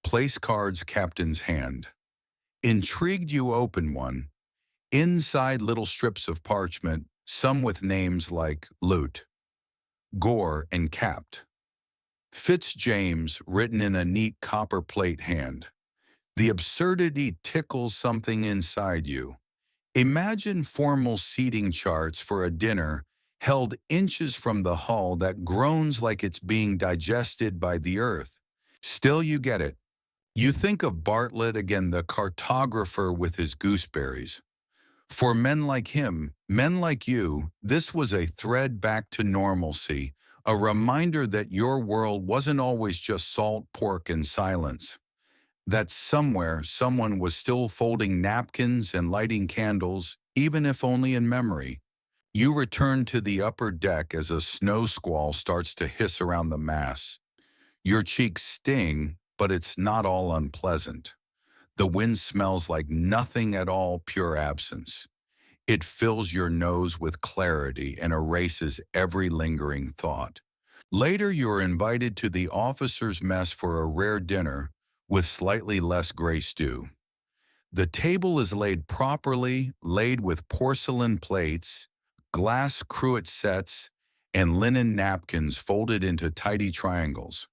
Place Cards Captain's Hand. Intrigued, you open one. Inside, little strips of parchment, some with names like Loot, Gore, and Capt. Fitz James, written in a neat copper plate hand. The absurdity tickles something inside you. Imagine formal seating charts for a dinner held inches from the hull that groans like it's being digested by the earth. Still, you get it. You think of Bartlett again, the cartographer with his gooseberries. For men like him, men like you, this was a thread back to normalcy, a reminder that your world wasn't always just salt pork and silence. That somewhere someone was still folding napkins and lighting candles, even if only in memory. You return to the upper deck as a snow squall starts to hiss around the mast. Your cheeks sting, but it's not all unpleasant. The wind smells like nothing at all, pure absence. It fills your nose with clarity and erases every lingering thought. Later, you're invited to the officers' mess for a rare dinner with slightly less gray stew. The table is laid properly, laid with porcelain plates, glass cruet sets, and linen napkins folded into tidy triangles.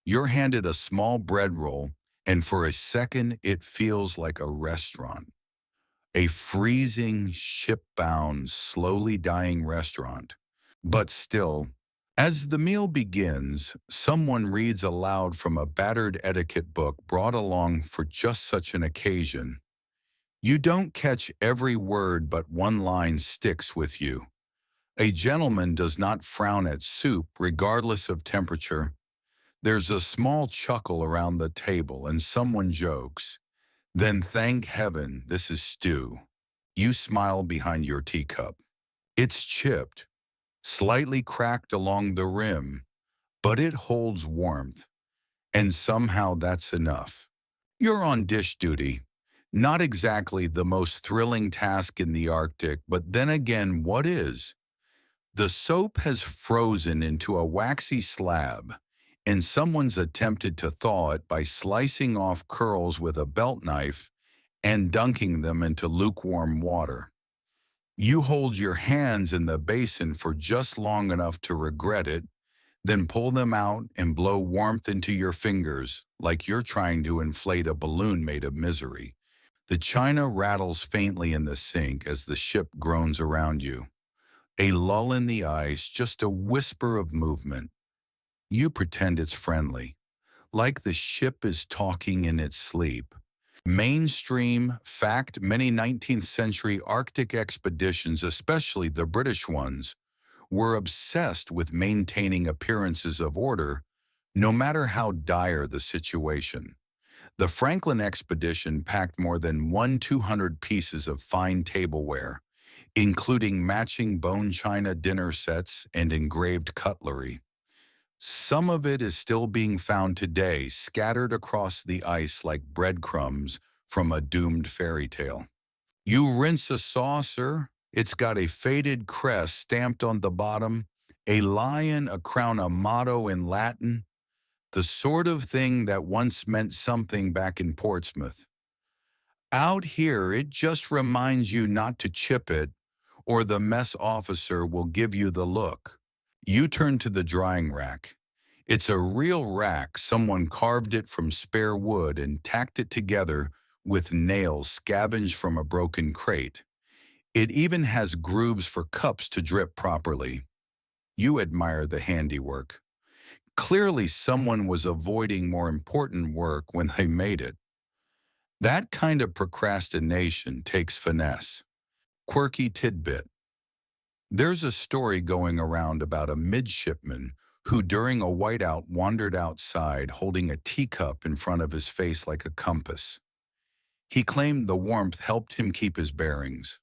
You're handed a small bread roll, and for a second it feels like a restaurant. A freezing, ship-bound, slowly dying restaurant. But still, as the meal begins, someone reads aloud from a battered etiquette book brought along for just such an occasion. You don't catch every word, but one line sticks with you. A gentleman does not frown at soup regardless of temperature. There's a small chuckle around the table and someone jokes, "Then thank heaven this is stew." You smile behind your teacup. It's chipped, slightly cracked along the rim, but it holds warmth, and somehow that's enough. You're on dish duty. Not exactly the most thrilling task in the Arctic, but then again, what is? The soap has frozen into a waxy slab, and someone's attempted to thaw it by slicing off curls with a belt knife and dunking them into lukewarm water. You hold your hands in the basin for just long enough to regret it, then pull them out and blow warmth into your fingers like you're trying to inflate a balloon made of misery. The china rattles faintly in the sink as the ship groans around you. A lull in the ice, just a whisper of movement. You pretend it's friendly, like the ship is talking in its sleep. Mainstream fact, many 19th century Arctic expeditions, especially the British ones, were obsessed with maintaining appearances of order, no matter how dire the situation. The Franklin expedition packed more than 200 pieces of fine tableware, including matching bone china dinner sets and engraved cutlery. Some of it is still being found today, scattered across the ice like breadcrumbs from a doomed fairy tale. You rinse a saucer, it's got a faded crest stamped on the bottom, a lion, a crown, a motto in Latin, the sort of thing that once meant something back in Portsmouth. Out here, it just reminds you not to chip it, or the mess officer will give you the look. You turn to the drying rack. It's a real rack. Someone carved it from spare wood and tacked it together with nails scavenged from a broken crate. It even has grooves for cups to drip properly. You admire the handiwork. Clearly, someone was avoiding more important work when they made it. That kind of procrastination takes finesse. Quirky tidbit. There's a story going around about a midshipman who during a whiteout wandered outside holding a teacup in front of his face like a compass. He claimed the warmth helped him keep his bearings.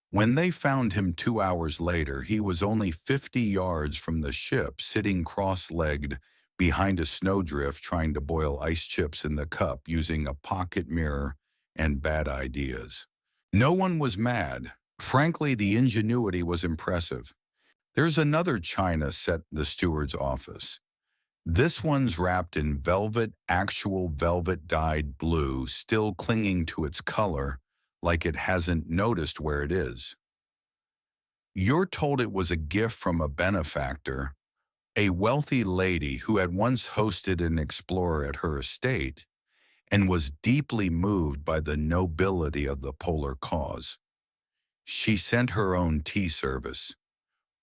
When they found him 2 hours later, he was only 50 yards from the ship, sitting cross-legged behind a snowdrift trying to boil ice chips in the cup using a pocket mirror and bad ideas. No one was mad. Frankly, the ingenuity was impressive. There's another china set in the steward's office. This one's wrapped in velvet, actual velvet dyed blue, still clinging to its color like it hasn't noticed where it is. You're told it was a gift from a benefactor, a wealthy lady who had once hosted an explorer at her estate and was deeply moved by the nobility of the polar cause. She sent her own tea service,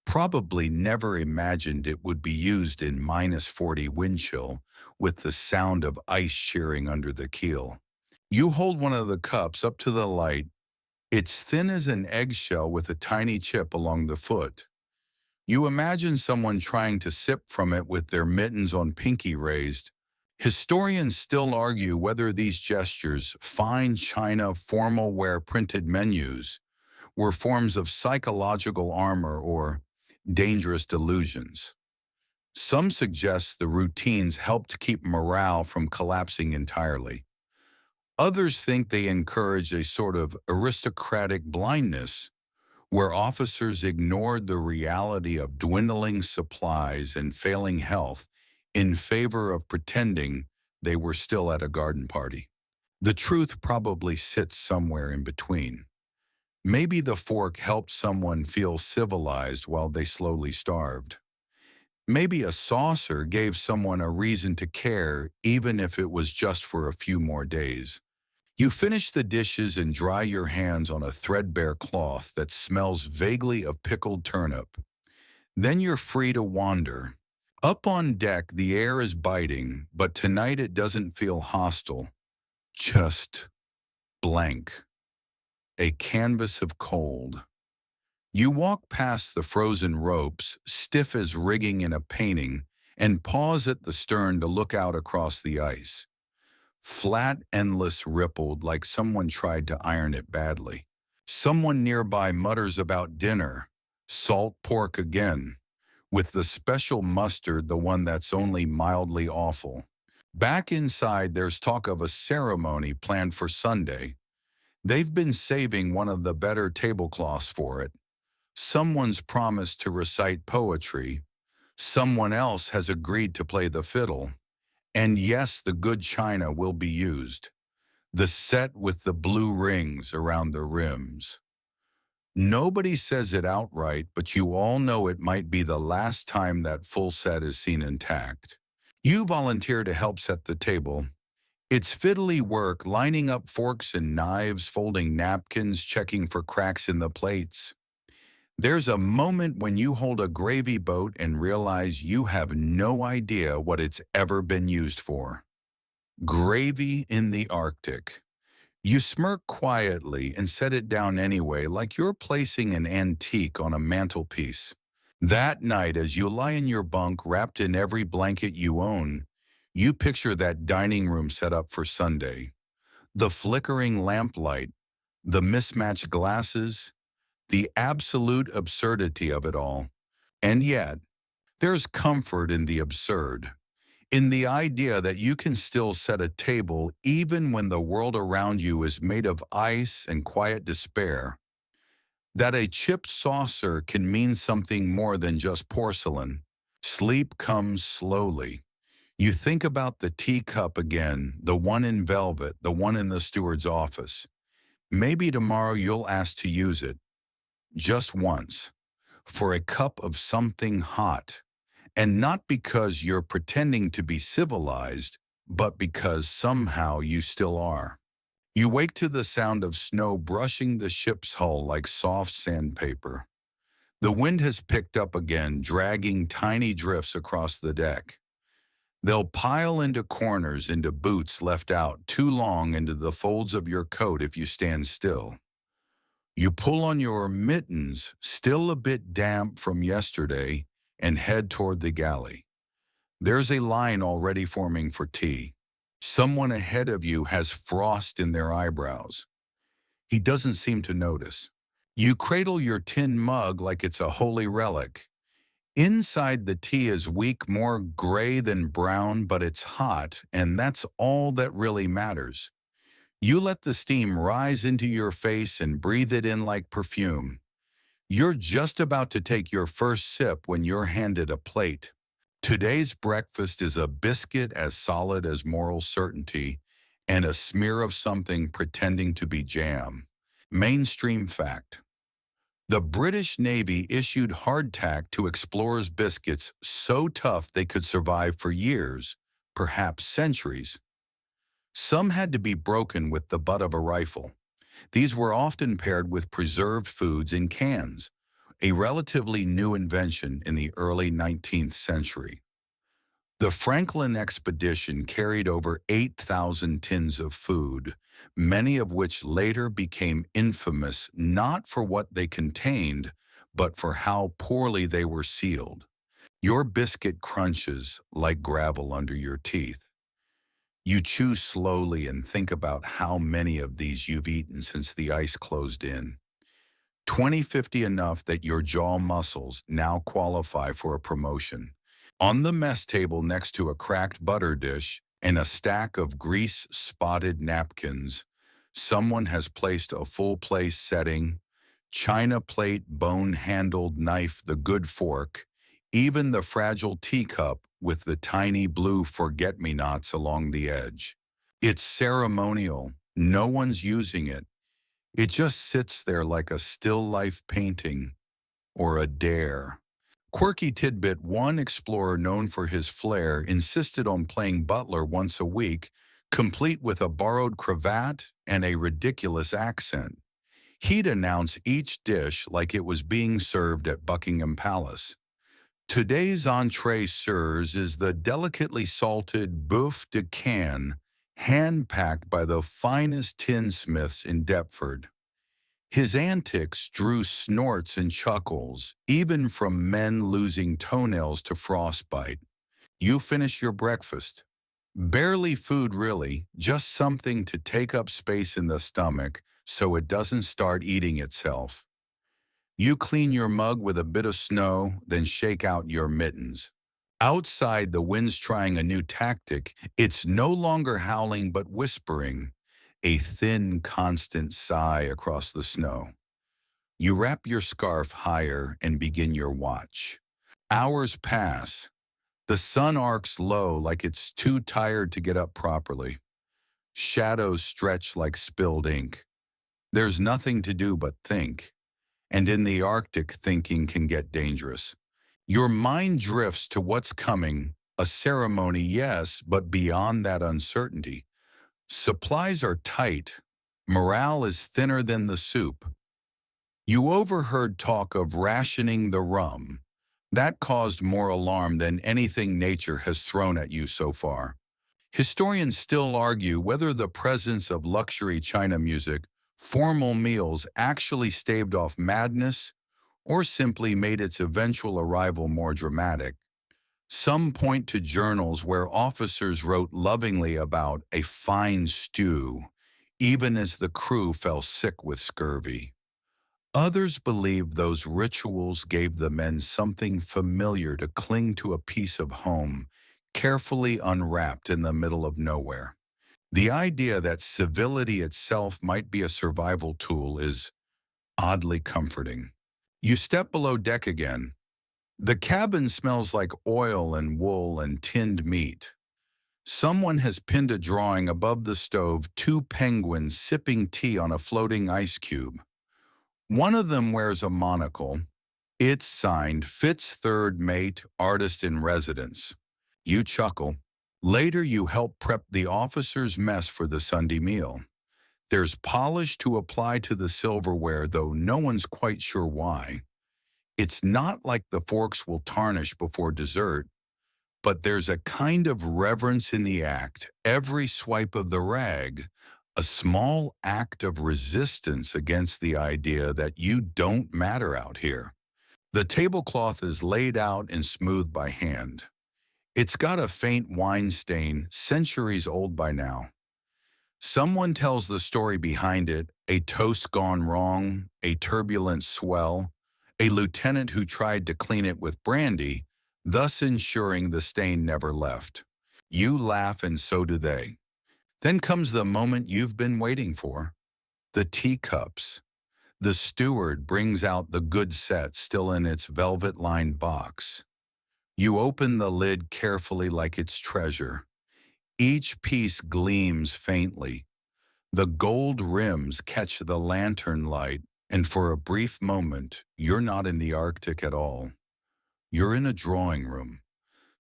probably never imagined it would be used in -40 wind chill with the sound of ice shearing under the keel. You hold one of the cups up to the light. It's thin as an eggshell with a tiny chip along the foot. You imagine someone trying to sip from it with their mittens on pinky raised. Historians still argue whether these gestures, fine china, formal wear, printed menus, were forms of psychological armor or dangerous delusions. Some suggest the routines helped keep morale from collapsing entirely. Others think they encouraged a sort of aristocratic blindness, where officers ignored the reality of dwindling supplies and failing health in favor of pretending they were still at a garden party. The truth probably sits somewhere in between. Maybe the fork helped someone feel civilized while they slowly starved. Maybe a saucer gave someone a reason to care, even if it was just for a few more days. You finish the dishes and dry your hands on a threadbare cloth that smells vaguely of pickled turnip. Then you're free to wander. Up on deck, the air is biting, but tonight it doesn't feel hostile, just blank, a canvas of cold. You walk past the frozen ropes, stiff as rigging in a painting, and pause at the stern to look out across the ice. Flat, endless, rippled like someone tried to iron it badly. Someone nearby mutters about dinner, salt pork again, with the special mustard, the one that's only mildly awful. Back inside, there's talk of a ceremony planned for Sunday. They've been saving one of the better tablecloths for it. Someone's promised to recite poetry. Someone else has agreed to play the fiddle. And yes, the good china will be used. The set with the blue rings around the rims. Nobody says it outright, but you all know it might be the last time that full set is seen intact. You volunteer to help set the table. It's fiddly work, lining up forks and knives, folding napkins, checking for cracks in the plates. There's a moment when you hold a gravy boat and realize you have no idea what it's ever been used for. Gravy in the Arctic. You smirk quietly and set it down anyway, like you're placing an antique on a mantelpiece. That night, as you lie in your bunk wrapped in every blanket you own, you picture that dining room set up for Sunday. The flickering lamplight, the mismatched glasses, the absolute absurdity of it all. And yet, there's comfort in the absurd, in the idea that you can still set a table even when the world around you is made of ice and quiet despair, that a chipped saucer can mean something more than just porcelain. Sleep comes slowly. You think about the teacup again, the one in velvet, the one in the steward's office. Maybe tomorrow you'll ask to use it, just once, for a cup of something hot. And not because you're pretending to be civilized, but because somehow you still are. You wake to the sound of snow brushing the ship's hull like soft sandpaper. The wind has picked up again, dragging tiny drifts across the deck. They'll pile into corners, into boots left out too long, into the folds of your coat if you stand still. You pull on your mittens, still a bit damp from yesterday, and head toward the galley. There's a line already forming for tea. Someone ahead of you has frost in their eyebrows. He doesn't seem to notice. You cradle your tin mug like it's a holy relic. Inside, the tea is weak, more gray than brown, but it's hot, and that's all that really matters. You let the steam rise into your face and breathe it in like perfume. You're just about to take your first sip when you're handed a plate. Today's breakfast is a biscuit as solid as moral certainty and a smear of something pretending to be jam. Mainstream fact. The British Navy issued hardtack to explorers' biscuits so tough they could survive for years, perhaps centuries. Some had to be broken with the butt of a rifle. These were often paired with preserved foods in cans, a relatively new invention in the early 19th century. The Franklin expedition carried over 8,000 tins of food, many of which later became infamous not for what they contained, but for how poorly they were sealed. Your biscuit crunches like gravel under your teeth. You chew slowly and think about how many of these you've eaten since the ice closed in. 2050 enough that your jaw muscles now qualify for a promotion. On the mess table next to a cracked butter dish and a stack of grease-spotted napkins, someone has placed a full-place setting, china plate, bone-handled knife, the good fork, even the fragile teacup with the tiny blue forget-me-nots along the edge. It's ceremonial. No one's using it. It just sits there like a still life painting or a dare. Quirky tidbit: one explorer known for his flair insisted on playing butler once a week, complete with a borrowed cravat and a ridiculous accent. He'd announce each dish like it was being served at Buckingham Palace. Today's entree, sirs, is the delicately salted boeuf de Cannes, hand-packed by the finest tinsmiths in Deptford. His antics drew snorts and chuckles, even from men losing toenails to frostbite. You finish your breakfast. Barely food, really, just something to take up space in the stomach so it doesn't start eating itself. You clean your mug with a bit of snow, then shake out your mittens. Outside, the wind's trying a new tactic. It's no longer howling but whispering, a thin, constant sigh across the snow. You wrap your scarf higher and begin your watch. Hours pass. The sun arcs low like it's too tired to get up properly. Shadows stretch like spilled ink. There's nothing to do but think. And in the Arctic, thinking can get dangerous. Your mind drifts to what's coming, a ceremony, yes, but beyond that, uncertainty. Supplies are tight. Morale is thinner than the soup. You overheard talk of rationing the rum. That caused more alarm than anything nature has thrown at you so far. Historians still argue whether the presence of luxury china music, formal meals actually staved off madness or simply made its eventual arrival more dramatic. Some point to journals where officers wrote lovingly about a fine stew, even as the crew fell sick with scurvy. Others believed those rituals gave the men something familiar to cling to, a piece of home, carefully unwrapped in the middle of nowhere. The idea that civility itself might be a survival tool is oddly comforting. You step below deck again. The cabin smells like oil and wool and tinned meat. Someone has pinned a drawing above the stove, two penguins sipping tea on a floating ice cube. One of them wears a monocle. It's signed Fitz Third Mate, Artist in Residence. You chuckle. Later you help prep the officer's mess for the Sunday meal. There's polish to apply to the silverware, though no one's quite sure why. It's not like the forks will tarnish before dessert, but there's a kind of reverence in the act. Every swipe of the rag, a small act of resistance against the idea that you don't matter out here. The tablecloth is laid out and smoothed by hand. It's got a faint wine stain, centuries old by now. Someone tells the story behind it: a toast gone wrong, a turbulent swell, a lieutenant who tried to clean it with brandy, thus ensuring the stain never left. You laugh, and so do they. Then comes the moment you've been waiting for. The teacups. The steward brings out the good set still in its velvet-lined box. You open the lid carefully like it's treasure. Each piece gleams faintly. The gold rims catch the lantern light, and for a brief moment, you're not in the Arctic at all. You're in a drawing room,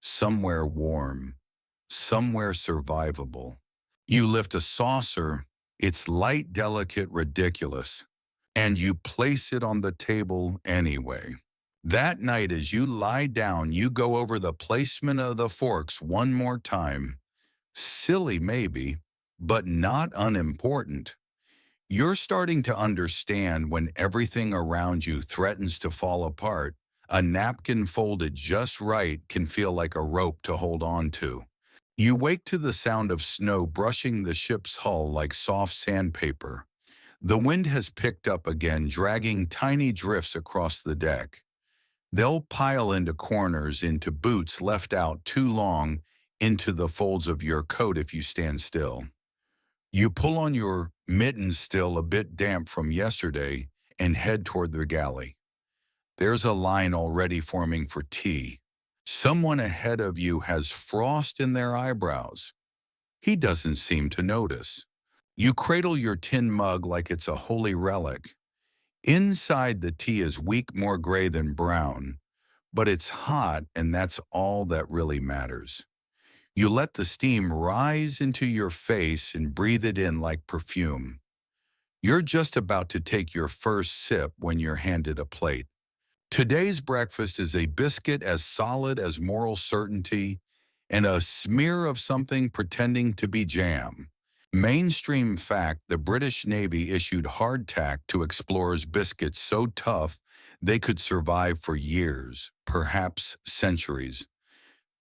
somewhere warm, somewhere survivable. You lift a saucer, it's light, delicate, ridiculous, and you place it on the table anyway. That night, as you lie down, you go over the placement of the forks one more time. Silly, maybe, but not unimportant. You're starting to understand when everything around you threatens to fall apart. A napkin folded just right can feel like a rope to hold on to. You wake to the sound of snow brushing the ship's hull like soft sandpaper. The wind has picked up again, dragging tiny drifts across the deck. They'll pile into corners, into boots left out too long, into the folds of your coat if you stand still. You pull on your mittens, still a bit damp from yesterday, and head toward the galley. There's a line already forming for tea. Someone ahead of you has frost in their eyebrows. He doesn't seem to notice. You cradle your tin mug like it's a holy relic. Inside, the tea is weak, more gray than brown, but it's hot, and that's all that really matters. You let the steam rise into your face and breathe it in like perfume. You're just about to take your first sip when you're handed a plate. Today's breakfast is a biscuit as solid as moral certainty and a smear of something pretending to be jam. Mainstream fact: the British Navy issued hardtack to explorers' biscuits so tough they could survive for years, perhaps centuries.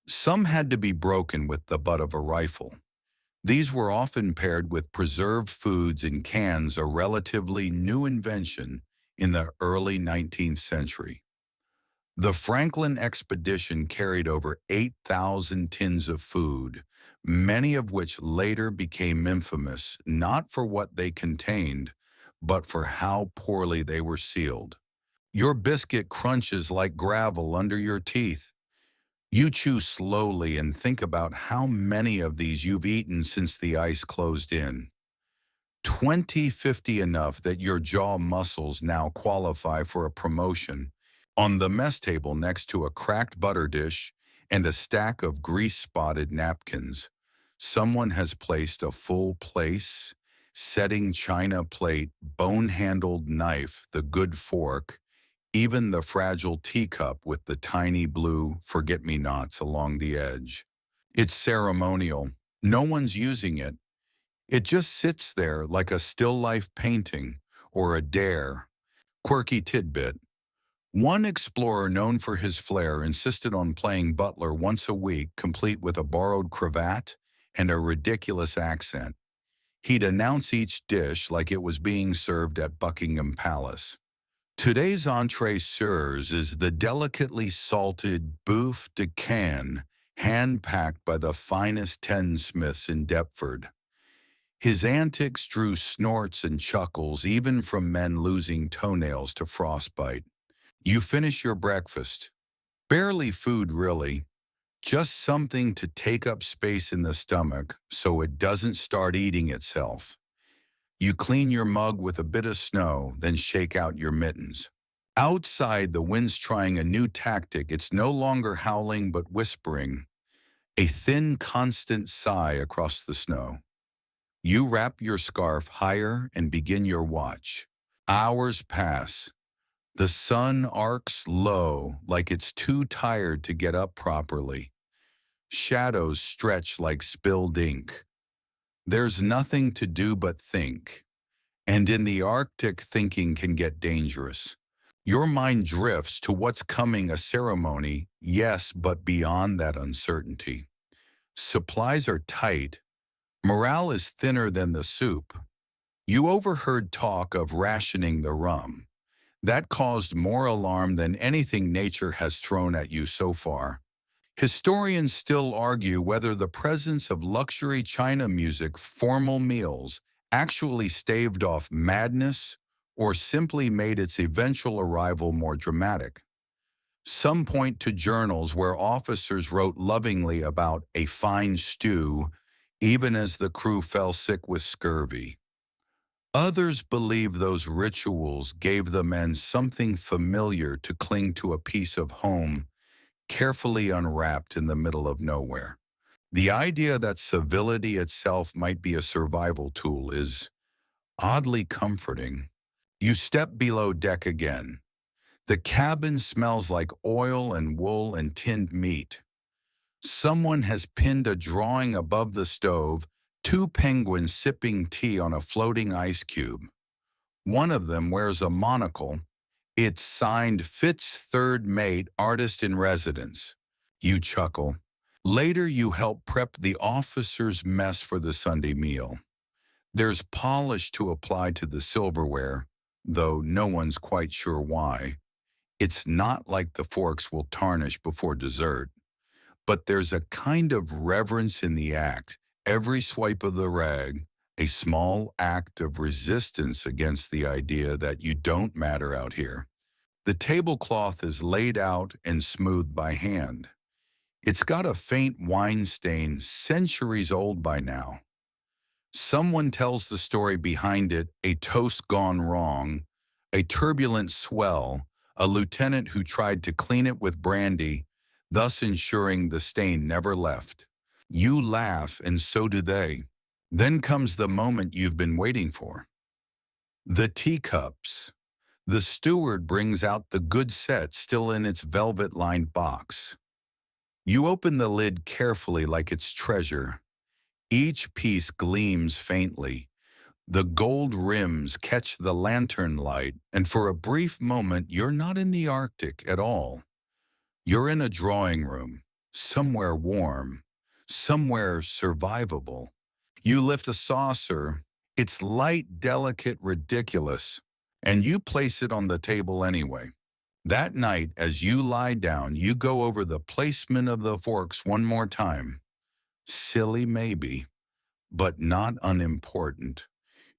Some had to be broken with the butt of a rifle. These were often paired with preserved foods in cans, a relatively new invention in the early 19th century. The Franklin expedition carried over 8,000 tins of food, many of which later became infamous not for what they contained, but for how poorly they were sealed. Your biscuit crunches like gravel under your teeth. You chew slowly and think about how many of these you've eaten since the ice closed in. 20, 50, enough that your jaw muscles now qualify for a promotion. On the mess table next to a cracked butter dish and a stack of grease-spotted napkins, someone has placed a full place, setting china plate, bone-handled knife, the good fork, even the fragile teacup with the tiny blue forget-me-nots along the edge. It's ceremonial. No one's using it. It just sits there like a still-life painting or a dare. Quirky tidbit: one explorer known for his flair insisted on playing butler once a week, complete with a borrowed cravat and a ridiculous accent. He'd announce each dish like it was being served at Buckingham Palace. Today's entree sirs is the delicately salted boeuf de Cannes, hand-packed by the finest tinsmiths in Deptford. His antics drew snorts and chuckles, even from men losing toenails to frostbite. You finish your breakfast. Barely food, really. Just something to take up space in the stomach so it doesn't start eating itself. You clean your mug with a bit of snow, then shake out your mittens. Outside, the wind's trying a new tactic. It's no longer howling but whispering, a thin, constant sigh across the snow. You wrap your scarf higher and begin your watch. Hours pass. The sun arcs low like it's too tired to get up properly. Shadows stretch like spilled ink. There's nothing to do but think. And in the Arctic, thinking can get dangerous. Your mind drifts to what's coming: a ceremony, yes, but beyond that, uncertainty. Supplies are tight. Morale is thinner than the soup. You overheard talk of rationing the rum. That caused more alarm than anything nature has thrown at you so far. Historians still argue whether the presence of luxury china music, formal meals, actually staved off madness or simply made its eventual arrival more dramatic. Some point to journals where officers wrote lovingly about a fine stew, even as the crew fell sick with scurvy. Others believe those rituals gave the men something familiar to cling to, a piece of home carefully unwrapped in the middle of nowhere. The idea that civility itself might be a survival tool is oddly comforting. You step below deck again. The cabin smells like oil and wool and tinned meat. Someone has pinned a drawing above the stove, two penguins sipping tea on a floating ice cube. One of them wears a monocle. It's signed Fitz Third Mate, Artist in Residence. You chuckle. Later, you help prep the officer's mess for the Sunday meal. There's polish to apply to the silverware, though no one's quite sure why. It's not like the forks will tarnish before dessert, but there's a kind of reverence in the act. Every swipe of the rag, a small act of resistance against the idea that you don't matter out here. The tablecloth is laid out and smoothed by hand. It's got a faint wine stain, centuries old by now. Someone tells the story behind it: a toast gone wrong, a turbulent swell, a lieutenant who tried to clean it with brandy, thus ensuring the stain never left. You laugh, and so do they. Then comes the moment you've been waiting for. The teacups. The steward brings out the good set still in its velvet-lined box. You open the lid carefully like it's treasure. Each piece gleams faintly. The gold rims catch the lantern light, and for a brief moment you're not in the Arctic at all. You're in a drawing room, somewhere warm, somewhere survivable. You lift a saucer. It's light, delicate, ridiculous, and you place it on the table anyway. That night, as you lie down, you go over the placement of the forks one more time. Silly maybe, but not unimportant.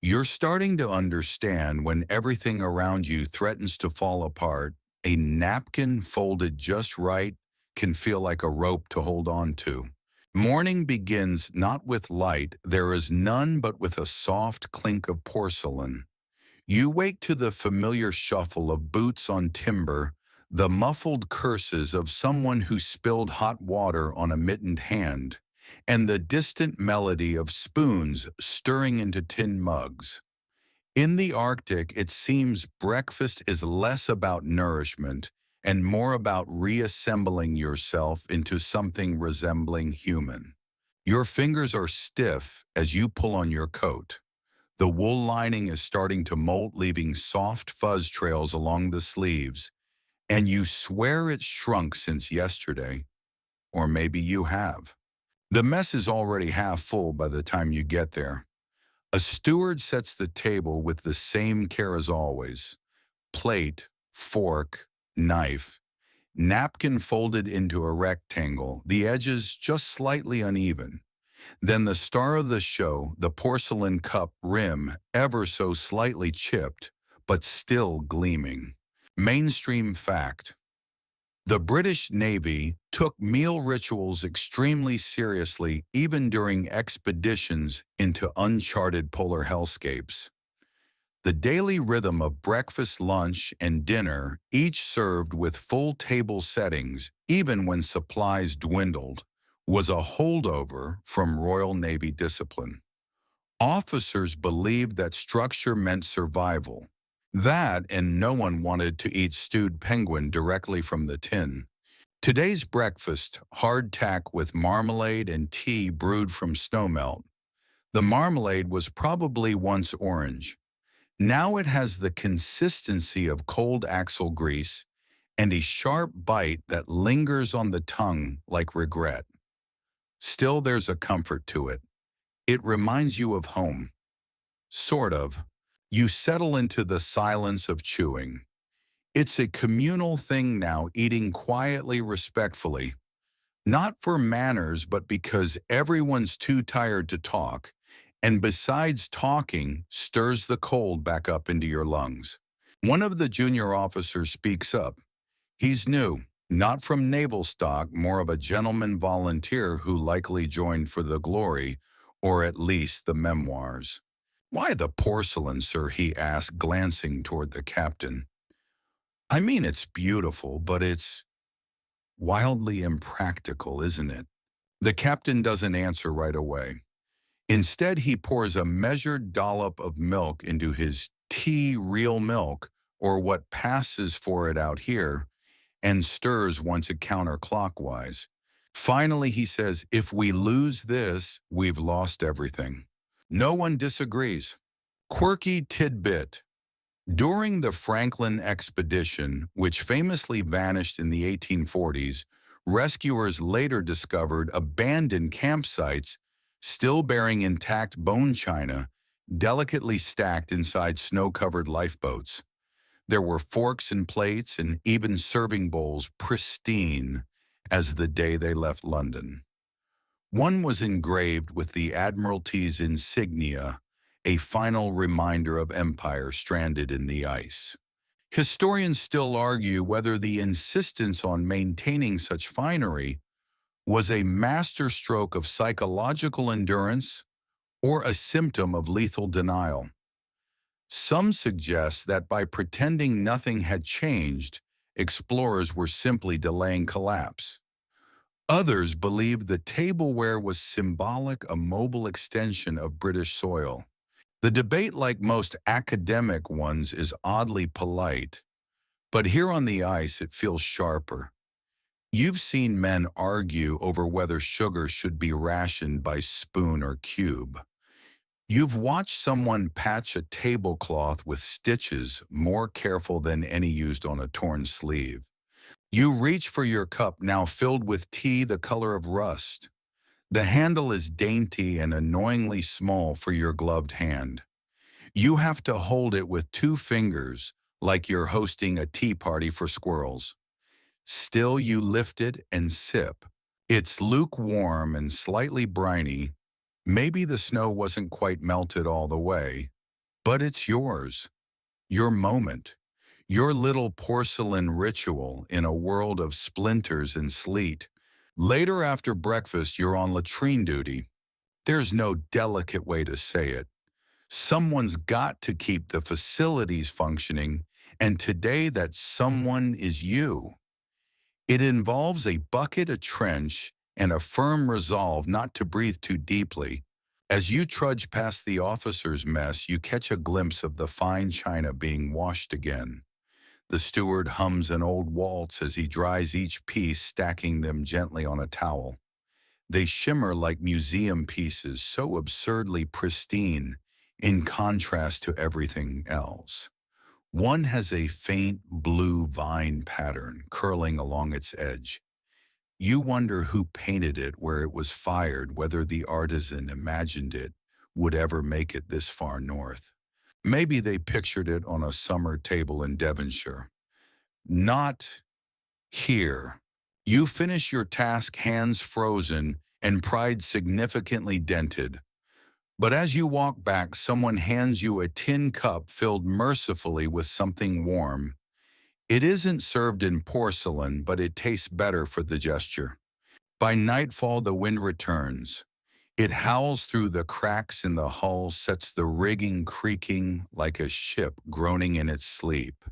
You're starting to understand when everything around you threatens to fall apart. A napkin folded just right can feel like a rope to hold on to. Morning begins not with light, there is none, but with a soft clink of porcelain. You wake to the familiar shuffle of boots on timber, the muffled curses of someone who spilled hot water on a mittened hand, and the distant melody of spoons stirring into tin mugs. In the Arctic, it seems breakfast is less about nourishment and more about reassembling yourself into something resembling human. Your fingers are stiff as you pull on your coat. The wool lining is starting to molt, leaving soft fuzz trails along the sleeves, and you swear it's shrunk since yesterday. Or maybe you have. The mess is already half full by the time you get there. A steward sets the table with the same care as always. Plate, fork, knife, napkin folded into a rectangle, the edges just slightly uneven. Then the star of the show, the porcelain cup rim, ever so slightly chipped, but still gleaming. Mainstream fact: the British Navy took meal rituals extremely seriously, even during expeditions into uncharted polar hellscapes. The daily rhythm of breakfast, lunch, and dinner, each served with full table settings, even when supplies dwindled, was a holdover from Royal Navy discipline. Officers believed that structure meant survival. That, and no one wanted to eat stewed penguin directly from the tin. Today's breakfast: hardtack with marmalade and tea brewed from snowmelt. The marmalade was probably once orange. Now it has the consistency of cold axle grease and a sharp bite that lingers on the tongue like regret. Still, there's a comfort to it. It reminds you of home. Sort of. You settle into the silence of chewing. It's a communal thing now, eating quietly, respectfully. Not for manners, but because everyone's too tired to talk, and besides talking, stirs the cold back up into your lungs. One of the junior officers speaks up. He's new, not from naval stock, more of a gentleman volunteer who likely joined for the glory, or at least the memoirs. "Why the porcelain, sir?" he asked, glancing toward the captain. "I mean, it's beautiful, but it's wildly impractical, isn't it?" The captain doesn't answer right away. Instead, he pours a measured dollop of milk into his tea, real milk, or what passes for it out here, and stirs once counterclockwise. Finally, he says, "If we lose this, we've lost everything." No one disagrees. Quirky tidbit. During the Franklin expedition, which famously vanished in the 1840s, rescuers later discovered abandoned campsites still bearing intact bone china, delicately stacked inside snow-covered lifeboats. There were forks and plates and even serving bowls pristine as the day they left London. One was engraved with the Admiralty's insignia, a final reminder of empire stranded in the ice. Historians still argue whether the insistence on maintaining such finery was a masterstroke of psychological endurance or a symptom of lethal denial. Some suggest that by pretending nothing had changed, explorers were simply delaying collapse. Others believed the tableware was symbolic, a mobile extension of British soil. The debate, like most academic ones, is oddly polite, but here on the ice it feels sharper. You've seen men argue over whether sugar should be rationed by spoon or cube. You've watched someone patch a tablecloth with stitches more careful than any used on a torn sleeve. You reach for your cup, now filled with tea the color of rust. The handle is dainty and annoyingly small for your gloved hand. You have to hold it with two fingers, like you're hosting a tea party for squirrels. Still, you lift it and sip. It's lukewarm and slightly briny. Maybe the snow wasn't quite melted all the way, but it's yours, your moment, your little porcelain ritual in a world of splinters and sleet. Later after breakfast, you're on latrine duty. There's no delicate way to say it. Someone's got to keep the facilities functioning, and today that someone is you. It involves a bucket, a trench, and a firm resolve not to breathe too deeply. As you trudge past the officer's mess, you catch a glimpse of the fine china being washed again. The steward hums an old waltz as he dries each piece, stacking them gently on a towel. They shimmer like museum pieces, so absurdly pristine, in contrast to everything else. One has a faint blue vine pattern curling along its edge. You wonder who painted it, where it was fired, whether the artisan imagined it would ever make it this far north. Maybe they pictured it on a summer table in Devonshire. Not here. You finish your task, hands frozen and pride significantly dented. But as you walk back, someone hands you a tin cup filled mercifully with something warm. It isn't served in porcelain, but it tastes better for the gesture. By nightfall, the wind returns. It howls through the cracks in the hull, sets the rigging creaking like a ship groaning in its sleep.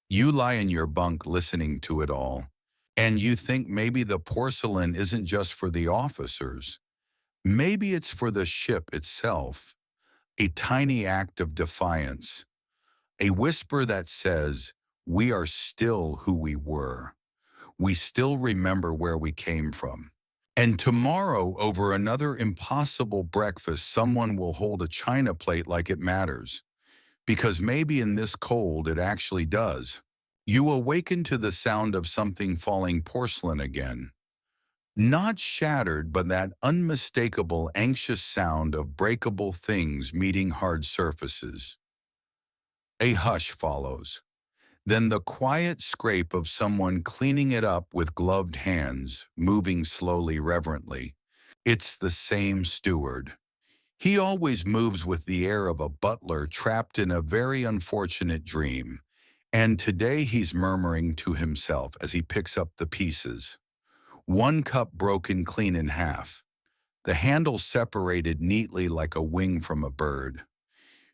You lie in your bunk listening to it all, and you think maybe the porcelain isn't just for the officers. Maybe it's for the ship itself, a tiny act of defiance, a whisper that says, we are still who we were. We still remember where we came from. And tomorrow, over another impossible breakfast, someone will hold a china plate like it matters. Because maybe in this cold it actually does. You awaken to the sound of something falling porcelain again. Not shattered, but that unmistakable, anxious sound of breakable things meeting hard surfaces. A hush follows. Then the quiet scrape of someone cleaning it up with gloved hands, moving slowly, reverently. It's the same steward. He always moves with the air of a butler trapped in a very unfortunate dream, and today he's murmuring to himself as he picks up the pieces. One cup broken clean in half, the handle separated neatly like a wing from a bird.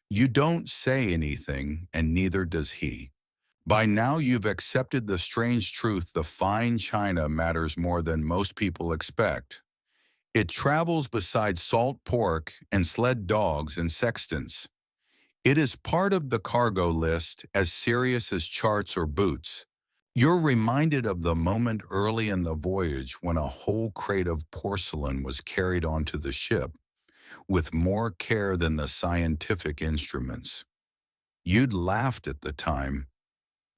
You don't say anything, and neither does he. By now you've accepted the strange truth the fine china matters more than most people expect. It travels beside salt pork and sled dogs and sextants. It is part of the cargo list as serious as charts or boots. You're reminded of the moment early in the voyage when a whole crate of porcelain was carried onto the ship with more care than the scientific instruments. You'd laughed at the time.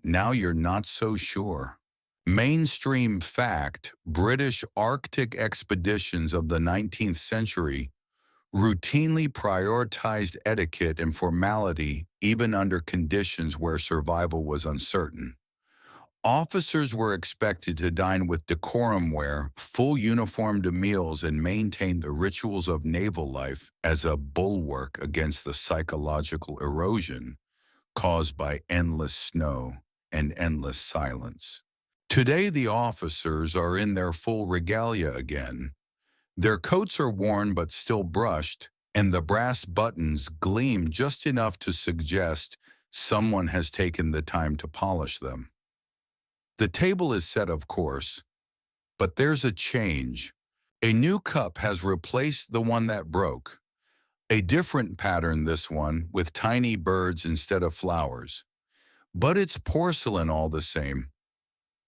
Now you're not so sure. Mainstream fact: British Arctic expeditions of the 19th century routinely prioritized etiquette and formality even under conditions where survival was uncertain. Officers were expected to dine with decorum, wear full uniformed meals, and maintain the rituals of naval life as a bulwark against the psychological erosion caused by endless snow and endless silence. Today, the officers are in their full regalia again. Their coats are worn but still brushed, and the brass buttons gleam just enough to suggest someone has taken the time to polish them. The table is set, of course, but there's a change. A new cup has replaced the one that broke. A different pattern, this one, with tiny birds instead of flowers. But it's porcelain all the same.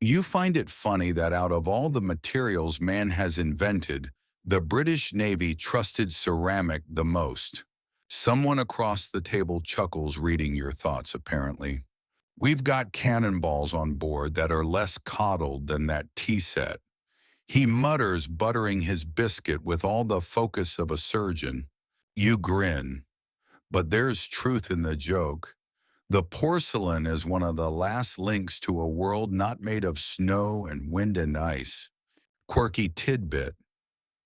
You find it funny that out of all the materials man has invented, the British Navy trusted ceramic the most. Someone across the table chuckles, reading your thoughts, apparently. We've got cannonballs on board that are less coddled than that tea set. He mutters, buttering his biscuit with all the focus of a surgeon. You grin. But there's truth in the joke. The porcelain is one of the last links to a world not made of snow and wind and ice. Quirky tidbit: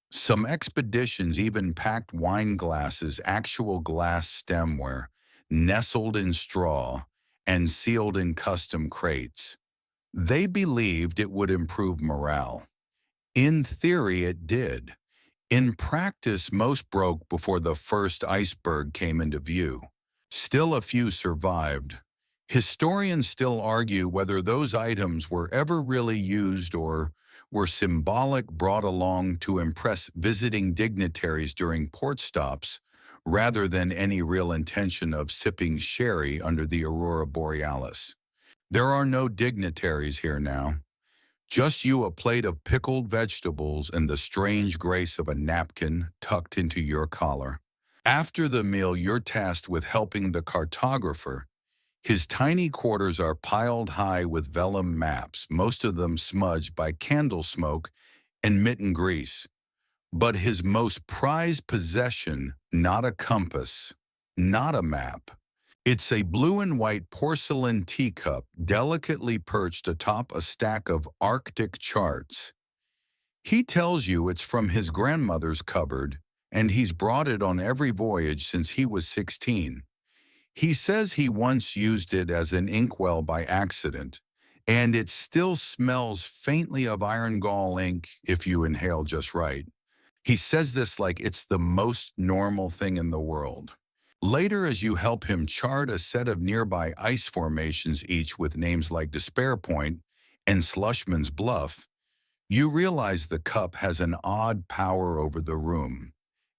some expeditions even packed wine glasses, actual glass stemware, nestled in straw and sealed in custom crates. They believed it would improve morale. In theory, it did. In practice, most broke before the first iceberg came into view. Still, a few survived. Historians still argue whether those items were ever really used or were symbolic, brought along to impress visiting dignitaries during port stops, rather than any real intention of sipping sherry under the aurora borealis. There are no dignitaries here now. Just you, a plate of pickled vegetables, and the strange grace of a napkin tucked into your collar. After the meal, you're tasked with helping the cartographer. His tiny quarters are piled high with vellum maps, most of them smudged by candle smoke and mitten grease. But his most prized possession, not a compass, not a map. It's a blue and white porcelain teacup delicately perched atop a stack of Arctic charts. He tells you it's from his grandmother's cupboard, and he's brought it on every voyage since he was 16. He says he once used it as an inkwell by accident, and it still smells faintly of iron gall ink if you inhale just right. He says this like it's the most normal thing in the world. Later, as you help him chart a set of nearby ice formations, each with names like Despair Point and Slushman's Bluff, you realize the cup has an odd power over the room.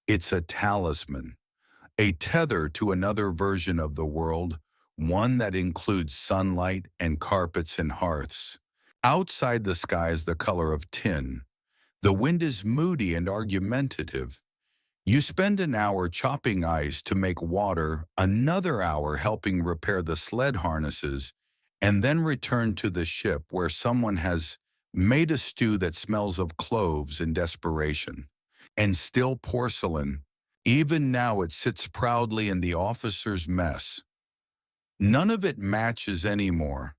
It's a talisman, a tether to another version of the world, one that includes sunlight and carpets and hearths. Outside, the sky is the color of tin. The wind is moody and argumentative. You spend an hour chopping ice to make water, another hour helping repair the sled harnesses, and then return to the ship where someone has made a stew that smells of cloves in desperation. And still porcelain. Even now it sits proudly in the officer's mess. None of it matches anymore.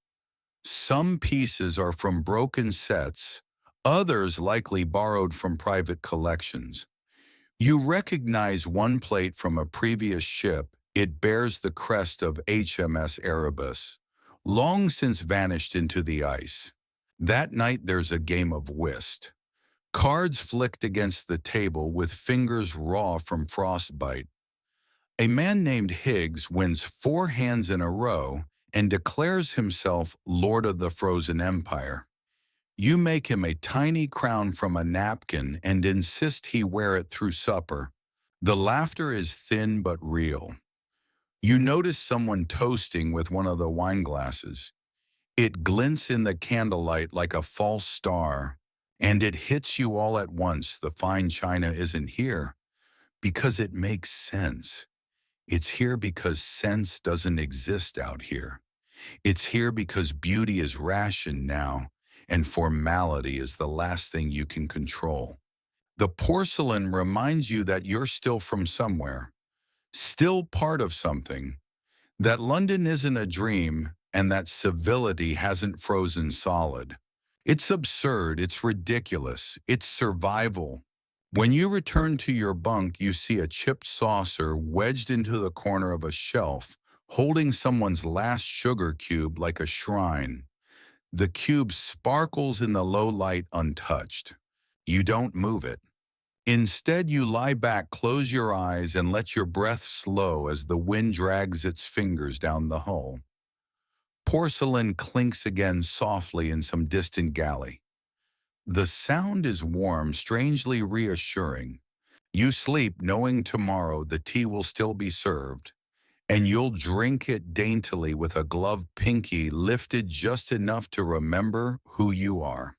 Some pieces are from broken sets, others likely borrowed from private collections. You recognize one plate from a previous ship. It bears the crest of HMS Erebus, long since vanished into the ice. That night there's a game of whist. Cards flicked against the table with fingers raw from frostbite. A man named Higgs wins 4 hands in a row and declares himself Lord of the Frozen Empire. You make him a tiny crown from a napkin and insist he wear it through supper. The laughter is thin but real. You notice someone toasting with one of the wine glasses. It glints in the candlelight like a false star, and it hits you all at once the fine china isn't here because it makes sense. It's here because sense doesn't exist out here. It's here because beauty is rationed now, and formality is the last thing you can control. The porcelain reminds you that you're still from somewhere, still part of something, that London isn't a dream, and that civility hasn't frozen solid. It's absurd, it's ridiculous, it's survival. When you return to your bunk, you see a chipped saucer wedged into the corner of a shelf, holding someone's last sugar cube like a shrine. The cube sparkles in the low light untouched. You don't move it. Instead, you lie back, close your eyes, and let your breath slow as the wind drags its fingers down the hull. Porcelain clinks again softly in some distant galley. The sound is warm, strangely reassuring. You sleep knowing tomorrow the tea will still be served, and you'll drink it daintily with a gloved pinky lifted just enough to remember who you are.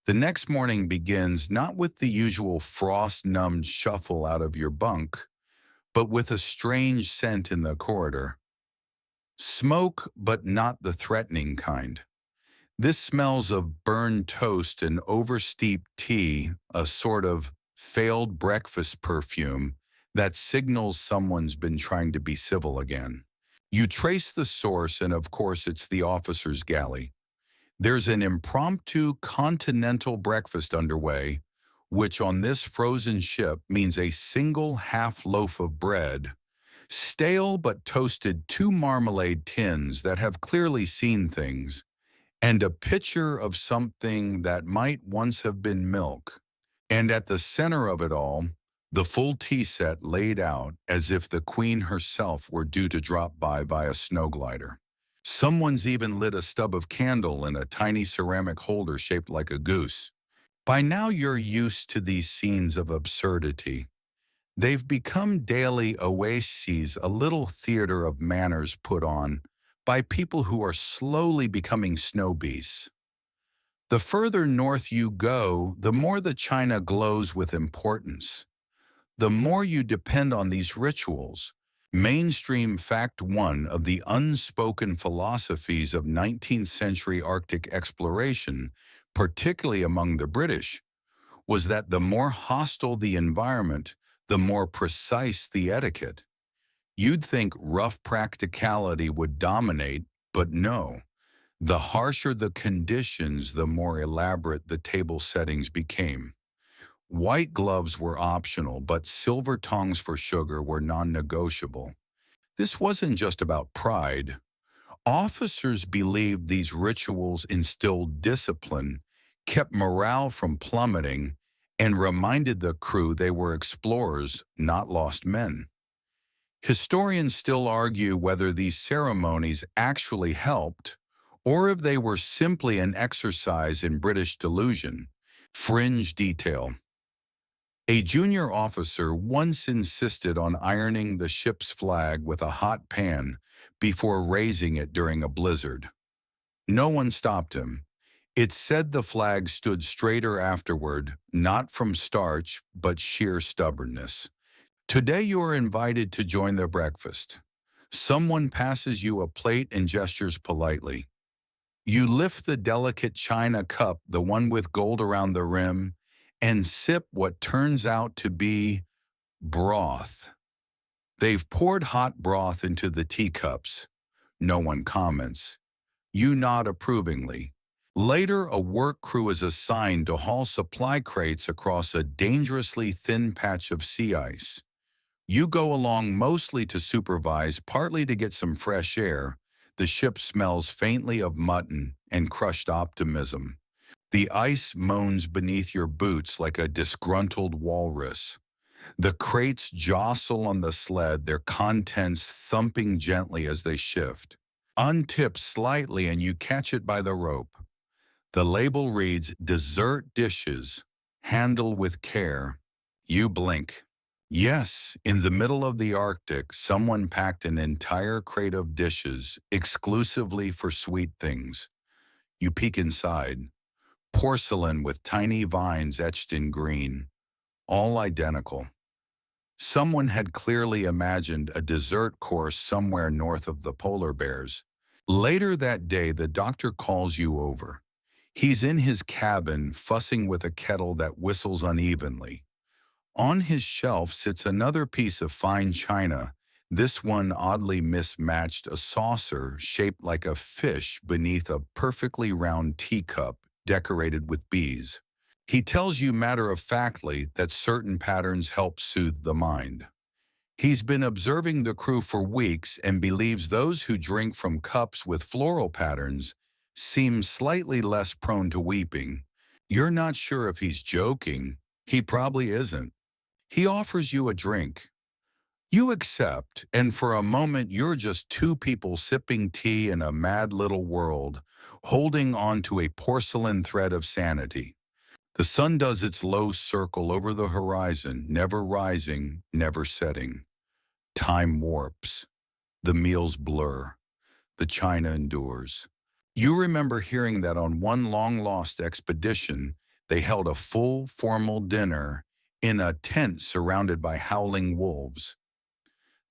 The next morning begins not with the usual frost-numbed shuffle out of your bunk, but with a strange scent in the corridor. Smoke, but not the threatening kind. This smells of burned toast and oversteeped tea, a sort of failed breakfast perfume that signals someone's been trying to be civil again. You trace the source, and of course it's the officer's galley. There's an impromptu continental breakfast underway, which on this frozen ship means a single half loaf of bread, stale but toasted 2 marmalade tins that have clearly seen things, and a pitcher of something that might once have been milk. And at the center of it all, the full tea set laid out as if the queen herself were due to drop by via snow glider. Someone's even lit a stub of candle in a tiny ceramic holder shaped like a goose. By now you're used to these scenes of absurdity. They've become daily oases, a little theater of manners put on by people who are slowly becoming snow beasts. The further north you go, the more the china glows with importance. The more you depend on these rituals. Mainstream fact one of the unspoken philosophies of 19th century Arctic exploration, particularly among the British, was that the more hostile the environment, the more precise the etiquette. You'd think rough practicality would dominate, but no. The harsher the conditions, the more elaborate the table settings became. White gloves were optional, but silver tongs for sugar were non-negotiable. This wasn't just about pride. Officers believed these rituals instilled discipline, kept morale from plummeting, and reminded the crew they were explorers, not lost men. Historians still argue whether these ceremonies actually helped, or if they were simply an exercise in British delusion. Fringe detail. A junior officer once insisted on ironing the ship's flag with a hot pan before raising it during a blizzard. No one stopped him. It said the flag stood straighter afterward, not from starch, but sheer stubbornness. Today you are invited to join their breakfast. Someone passes you a plate and gestures politely. You lift the delicate china cup, the one with gold around the rim, and sip what turns out to be broth. They've poured hot broth into the teacups. No one comments. You nod approvingly. Later, a work crew is assigned to haul supply crates across a dangerously thin patch of sea ice. You go along mostly to supervise, partly to get some fresh air. The ship smells faintly of mutton and crushed optimism. The ice moans beneath your boots like a disgruntled walrus. The crates jostle on the sled, their contents thumping gently as they shift. Untip slightly and you catch it by the rope. The label reads, "Dessert dishes. Handle with care." You blink. Yes, in the middle of the Arctic, someone packed an entire crate of dishes exclusively for sweet things. You peek inside. Porcelain with tiny vines etched in green. All identical. Someone had clearly imagined a dessert course somewhere north of the polar bears. Later that day, the doctor calls you over. He's in his cabin, fussing with a kettle that whistles unevenly. On his shelf sits another piece of fine china, this one oddly mismatched, a saucer shaped like a fish beneath a perfectly round teacup decorated with bees. He tells you matter-of-factly that certain patterns help soothe the mind. He's been observing the crew for weeks and believes those who drink from cups with floral patterns seem slightly less prone to weeping. You're not sure if he's joking. He probably isn't. He offers you a drink. You accept, and for a moment you're just two people sipping tea in a mad little world, holding on to a porcelain thread of sanity. The sun does its low circle over the horizon, never rising, never setting. Time warps. The meals blur. The china endures. You remember hearing that on one long-lost expedition, they held a full, formal dinner in a tent surrounded by howling wolves.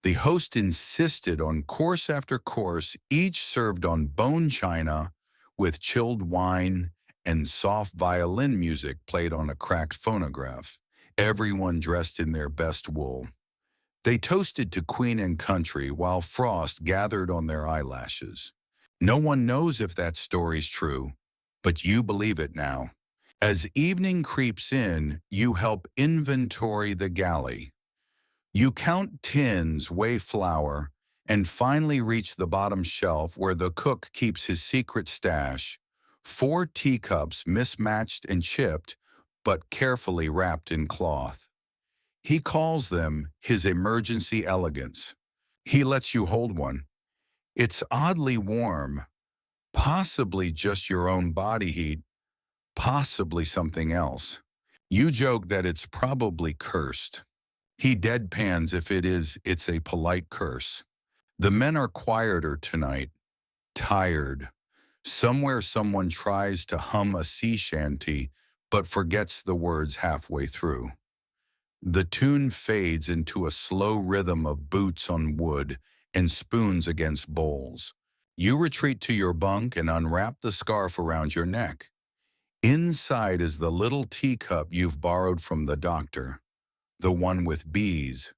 The host insisted on course after course, each served on bone china with chilled wine and soft violin music played on a cracked phonograph, everyone dressed in their best wool. They toasted to Queen and country while frost gathered on their eyelashes. No one knows if that story's true, but you believe it now. As evening creeps in, you help inventory the galley. You count tins, weigh flour, and finally reach the bottom shelf where the cook keeps his secret stash. 4 teacups mismatched and chipped, but carefully wrapped in cloth. He calls them his emergency elegance. He lets you hold one. It's oddly warm, possibly just your own body heat, possibly something else. You joke that it's probably cursed. He deadpans if it is, it's a polite curse. The men are quieter tonight, tired. Somewhere someone tries to hum a sea shanty, but forgets the words halfway through. The tune fades into a slow rhythm of boots on wood and spoons against bowls. You retreat to your bunk and unwrap the scarf around your neck. Inside is the little teacup you've borrowed from the doctor, the one with bees.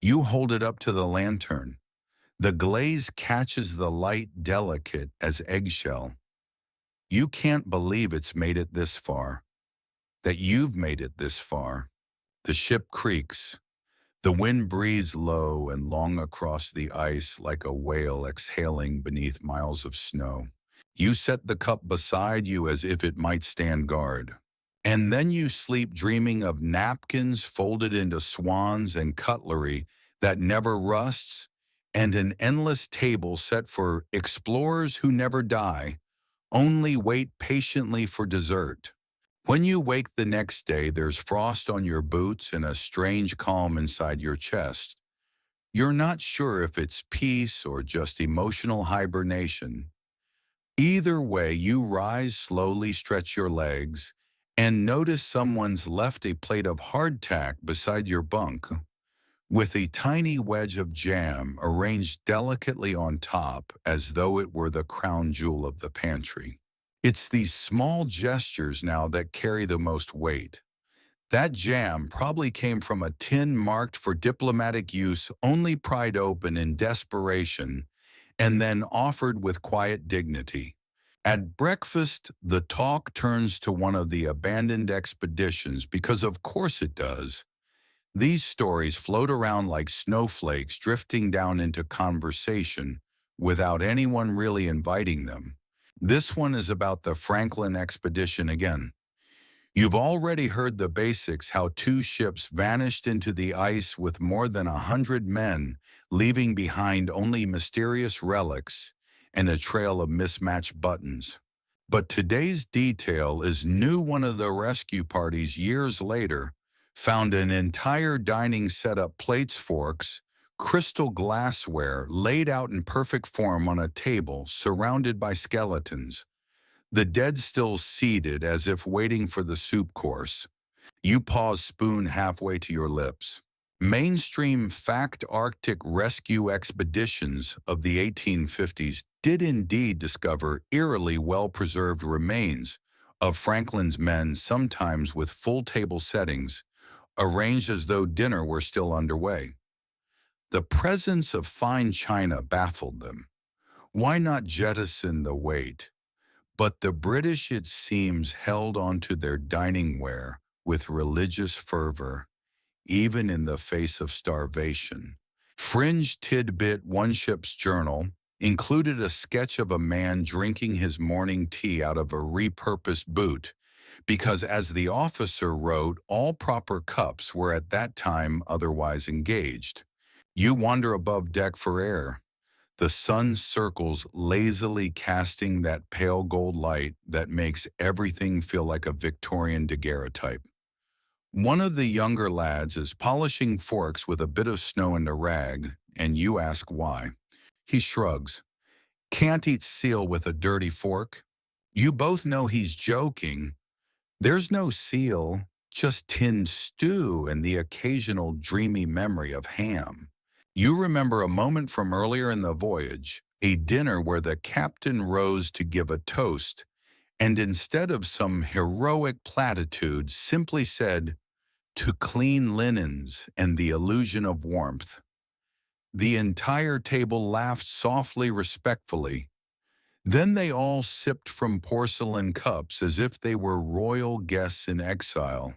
You hold it up to the lantern. The glaze catches the light, delicate as eggshell. You can't believe it's made it this far, that you've made it this far. The ship creaks. The wind breathes low and long across the ice like a whale exhaling beneath miles of snow. You set the cup beside you as if it might stand guard. And then you sleep dreaming of napkins folded into swans and cutlery that never rusts, and an endless table set for explorers who never die, only wait patiently for dessert. When you wake the next day, there's frost on your boots and a strange calm inside your chest. You're not sure if it's peace or just emotional hibernation. Either way, you rise slowly, stretch your legs, and notice someone's left a plate of hardtack beside your bunk, with a tiny wedge of jam arranged delicately on top as though it were the crown jewel of the pantry. It's these small gestures now that carry the most weight. That jam probably came from a tin marked for diplomatic use, only pried open in desperation, and then offered with quiet dignity. At breakfast, the talk turns to one of the abandoned expeditions because of course it does. These stories float around like snowflakes drifting down into conversation without anyone really inviting them. This one is about the Franklin expedition again. You've already heard the basics, how two ships vanished into the ice with more than 100 men, leaving behind only mysterious relics and a trail of mismatched buttons. But today's detail is new. One of the rescue parties years later found an entire dining setup, plates, forks, crystal glassware laid out in perfect form on a table surrounded by skeletons. The dead still seated as if waiting for the soup course. You pause, spoon halfway to your lips. Mainstream fact Arctic rescue expeditions of the 1850s did indeed discover eerily well-preserved remains of Franklin's men, sometimes with full table settings, arranged as though dinner were still underway. The presence of fine china baffled them. Why not jettison the weight? But the British, it seems, held on to their dining ware with religious fervor, even in the face of starvation. Fringe tidbit: one ship's journal included a sketch of a man drinking his morning tea out of a repurposed boot, because, as the officer wrote, all proper cups were at that time otherwise engaged. You wander above deck for air. The sun circles lazily, casting that pale gold light that makes everything feel like a Victorian daguerreotype. One of the younger lads is polishing forks with a bit of snow and a rag, and you ask why. He shrugs. Can't eat seal with a dirty fork? You both know he's joking. There's no seal, just tinned stew and the occasional dreamy memory of ham. You remember a moment from earlier in the voyage, a dinner where the captain rose to give a toast, and instead of some heroic platitude, simply said, "To clean linens and the illusion of warmth." The entire table laughed softly, respectfully. Then they all sipped from porcelain cups as if they were royal guests in exile.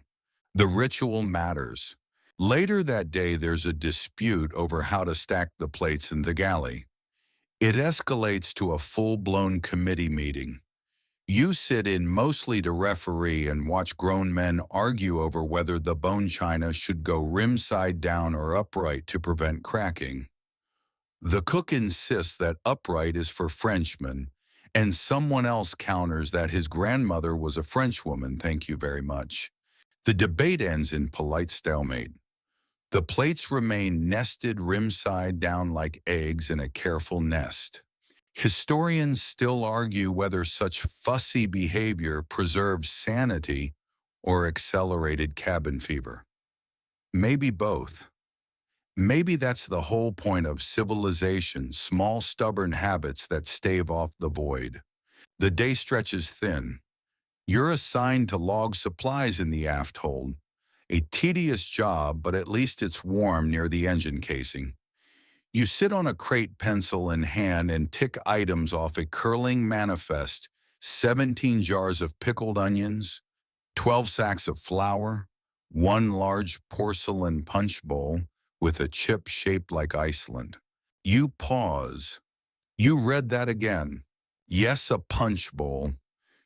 The ritual matters. Later that day, there's a dispute over how to stack the plates in the galley. It escalates to a full-blown committee meeting. You sit in mostly to referee and watch grown men argue over whether the bone china should go rim side down or upright to prevent cracking. The cook insists that upright is for Frenchmen, and someone else counters that his grandmother was a Frenchwoman, thank you very much. The debate ends in polite stalemate. The plates remain nested rim side down like eggs in a careful nest. Historians still argue whether such fussy behavior preserves sanity or accelerated cabin fever. Maybe both. Maybe that's the whole point of civilization, small stubborn habits that stave off the void. The day stretches thin. You're assigned to log supplies in the aft hold. A tedious job, but at least it's warm near the engine casing. You sit on a crate, pencil in hand, and tick items off a curling manifest: 17 jars of pickled onions, 12 sacks of flour, one large porcelain punch bowl with a chip shaped like Iceland. You pause. You read that again. Yes, a punch bowl.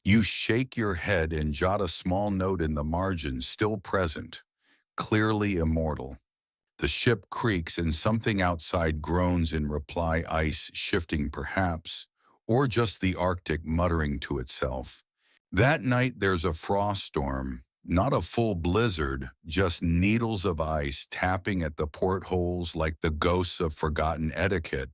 You shake your head and jot a small note in the margin: still present, clearly immortal. The ship creaks and something outside groans in reply, ice shifting perhaps, or just the Arctic muttering to itself. That night there's a frost storm, not a full blizzard, just needles of ice tapping at the portholes like the ghosts of forgotten etiquette,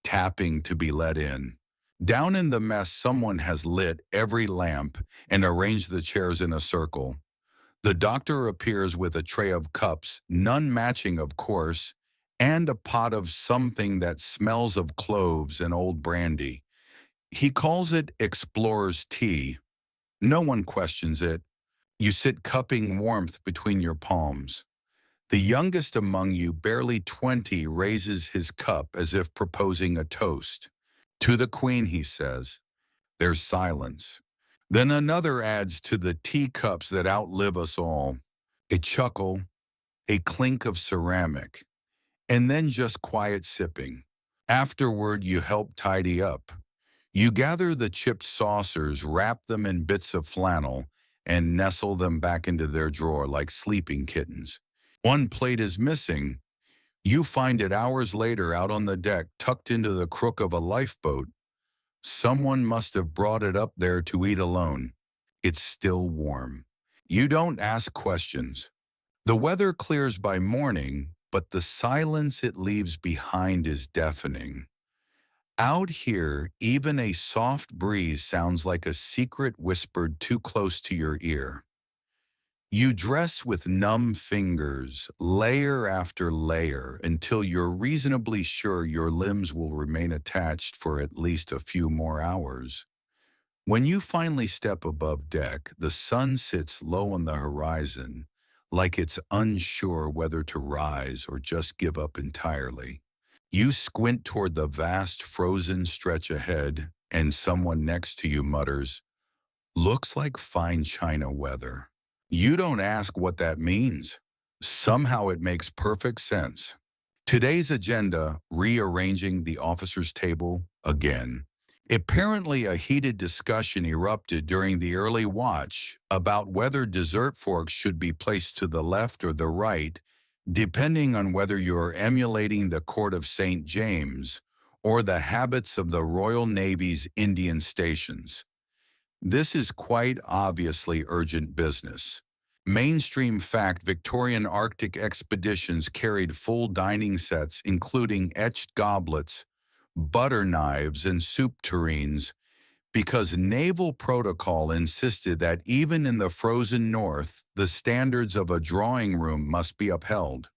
tapping to be let in. Down in the mess, someone has lit every lamp and arranged the chairs in a circle. The doctor appears with a tray of cups, none matching of course, and a pot of something that smells of cloves and old brandy. He calls it explorer's tea. No one questions it. You sit cupping warmth between your palms. The youngest among you, barely 20, raises his cup as if proposing a toast. To the Queen, he says. There's silence. Then another adds to the teacups that outlive us all. A chuckle, a clink of ceramic, and then just quiet sipping. Afterward, you help tidy up. You gather the chipped saucers, wrap them in bits of flannel, and nestle them back into their drawer like sleeping kittens. One plate is missing. You find it hours later out on the deck, tucked into the crook of a lifeboat. Someone must have brought it up there to eat alone. It's still warm. You don't ask questions. The weather clears by morning, but the silence it leaves behind is deafening. Out here, even a soft breeze sounds like a secret whispered too close to your ear. You dress with numb fingers, layer after layer, until you're reasonably sure your limbs will remain attached for at least a few more hours. When you finally step above deck, the sun sits low on the horizon, like it's unsure whether to rise or just give up entirely. You squint toward the vast frozen stretch ahead, and someone next to you mutters, "Looks like fine china weather." You don't ask what that means. Somehow it makes perfect sense. Today's agenda, rearranging the officers' table again. Apparently, a heated discussion erupted during the early watch about whether dessert forks should be placed to the left or the right, depending on whether you're emulating the court of St. James or the habits of the Royal Navy's Indian stations. This is quite obviously urgent business. Mainstream fact: Victorian Arctic expeditions carried full dining sets including etched goblets, butter knives, and soup tureens because naval protocol insisted that even in the frozen north, the standards of a drawing room must be upheld.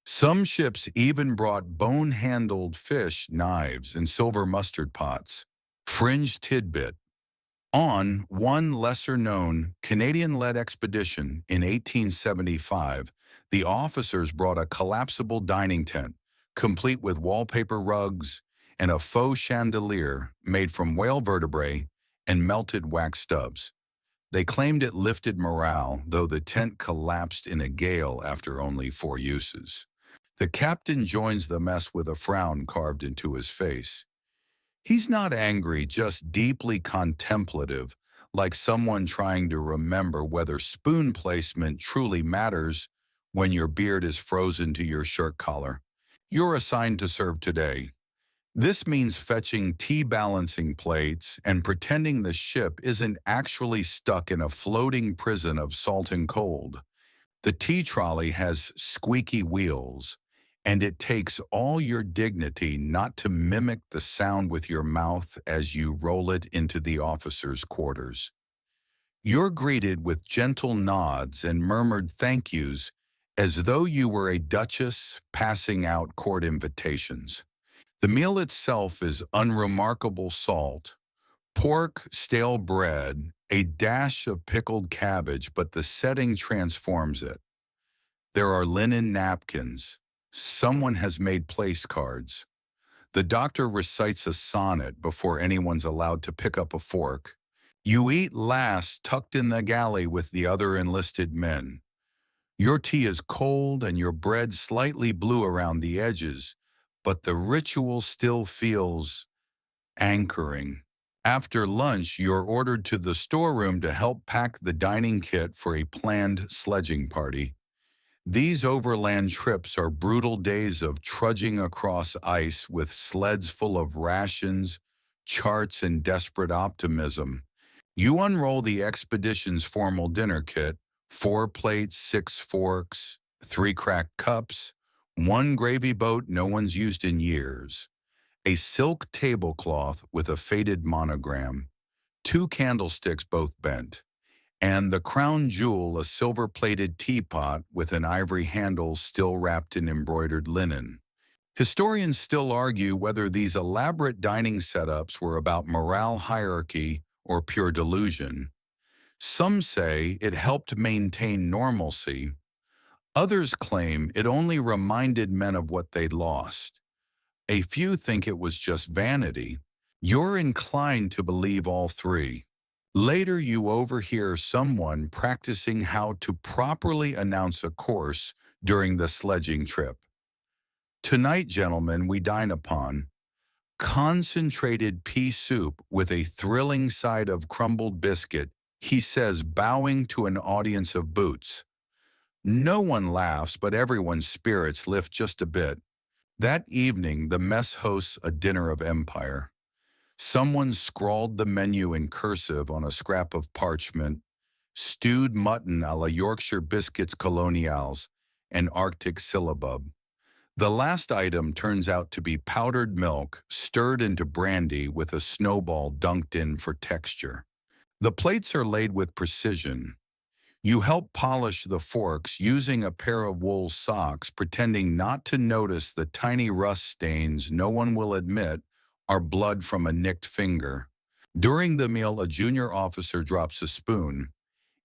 Some ships even brought bone-handled fish knives and silver mustard pots. Fringe tidbit: on one lesser-known Canadian-led expedition in 1875, the officers brought a collapsible dining tent, complete with wallpaper rugs and a faux chandelier made from whale vertebrae and melted wax stubs. They claimed it lifted morale, though the tent collapsed in a gale after only 4 uses. The captain joins the mess with a frown carved into his face. He's not angry, just deeply contemplative, like someone trying to remember whether spoon placement truly matters when your beard is frozen to your shirt collar. You're assigned to serve today. This means fetching tea balancing plates and pretending the ship isn't actually stuck in a floating prison of salt and cold. The tea trolley has squeaky wheels, and it takes all your dignity not to mimic the sound with your mouth as you roll it into the officers' quarters. You're greeted with gentle nods and murmured thank yous as though you were a duchess passing out court invitations. The meal itself is unremarkable: salt, pork, stale bread, a dash of pickled cabbage, but the setting transforms it. There are linen napkins. Someone has made place cards. The doctor recites a sonnet before anyone's allowed to pick up a fork. You eat last, tucked in the galley with the other enlisted men. Your tea is cold and your bread slightly blue around the edges, but the ritual still feels anchoring. After lunch, you're ordered to the storeroom to help pack the dining kit for a planned sledging party. These overland trips are brutal days of trudging across ice with sleds full of rations, charts, and desperate optimism. You unroll the expedition's formal dinner kit: 4 plates, 6 forks, 3 cracked cups, 1 gravy boat no one's used in years, a silk tablecloth with a faded monogram, 2 candlesticks both bent, and the crown jewel, a silver-plated teapot with an ivory handle still wrapped in embroidered linen. Historians still argue whether these elaborate dining setups were about morale hierarchy or pure delusion. Some say it helped maintain normalcy. Others claim it only reminded men of what they'd lost. A few think it was just vanity. You're inclined to believe all three. Later, you overhear someone practicing how to properly announce a course during the sledging trip. Tonight, gentlemen, we dine upon concentrated pea soup with a thrilling side of crumbled biscuit, he says, bowing to an audience of boots. No one laughs, but everyone's spirits lift just a bit. That evening, the mess hosts a dinner of empire. Someone scrawled the menu in cursive on a scrap of parchment: stewed mutton a la Yorkshire biscuits coloniales, and Arctic syllabub. The last item turns out to be powdered milk stirred into brandy with a snowball dunked in for texture. The plates are laid with precision. You help polish the forks using a pair of wool socks, pretending not to notice the tiny rust stains no one will admit are blood from a nicked finger. During the meal, a junior officer drops a spoon.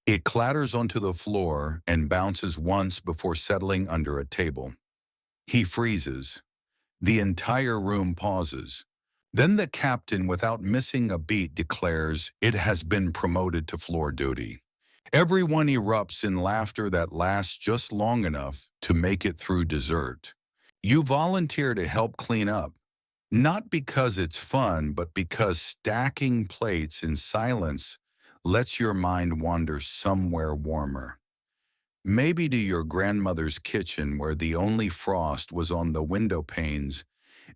It clatters onto the floor and bounces once before settling under a table. He freezes. The entire room pauses. Then the captain, without missing a beat, declares it has been promoted to floor duty. Everyone erupts in laughter that lasts just long enough to make it through dessert. You volunteer to help clean up, not because it's fun, but because stacking plates in silence lets your mind wander somewhere warmer. Maybe to your grandmother's kitchen where the only frost was on the window panes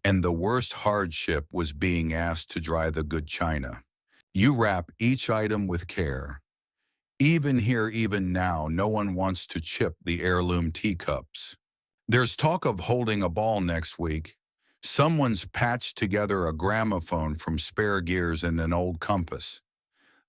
and the worst hardship was being asked to dry the good china. You wrap each item with care. Even here, even now, no one wants to chip the heirloom teacups. There's talk of holding a ball next week. Someone's patched together a gramophone from spare gears and an old compass.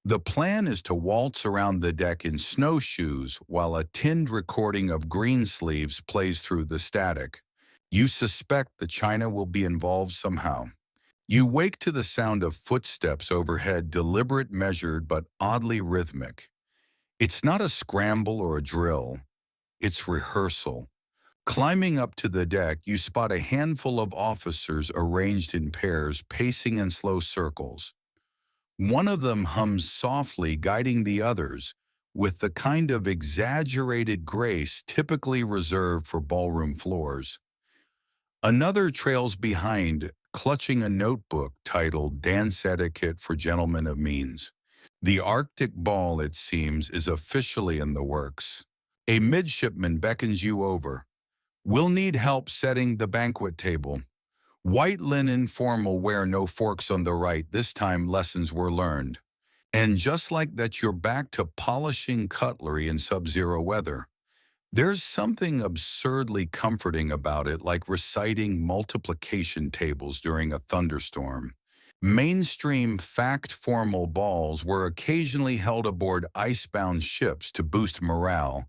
The plan is to waltz around the deck in snowshoes while a tinned recording of Greensleeves plays through the static. You suspect the china will be involved somehow. You wake to the sound of footsteps overhead, deliberate, measured, but oddly rhythmic. It's not a scramble or a drill. It's rehearsal. Climbing up to the deck, you spot a handful of officers arranged in pairs, pacing in slow circles. One of them hums softly, guiding the others with the kind of exaggerated grace typically reserved for ballroom floors. Another trails behind, clutching a notebook titled Dance Etiquette for Gentlemen of Means. The Arctic Ball, it seems, is officially in the works. A midshipman beckons you over. We'll need help setting the banquet table. White linen formal wear, no forks on the right. This time lessons were learned. And just like that, you're back to polishing cutlery in sub-zero weather. There's something absurdly comforting about it, like reciting multiplication tables during a thunderstorm. Mainstream fact formal balls were occasionally held aboard icebound ships to boost morale,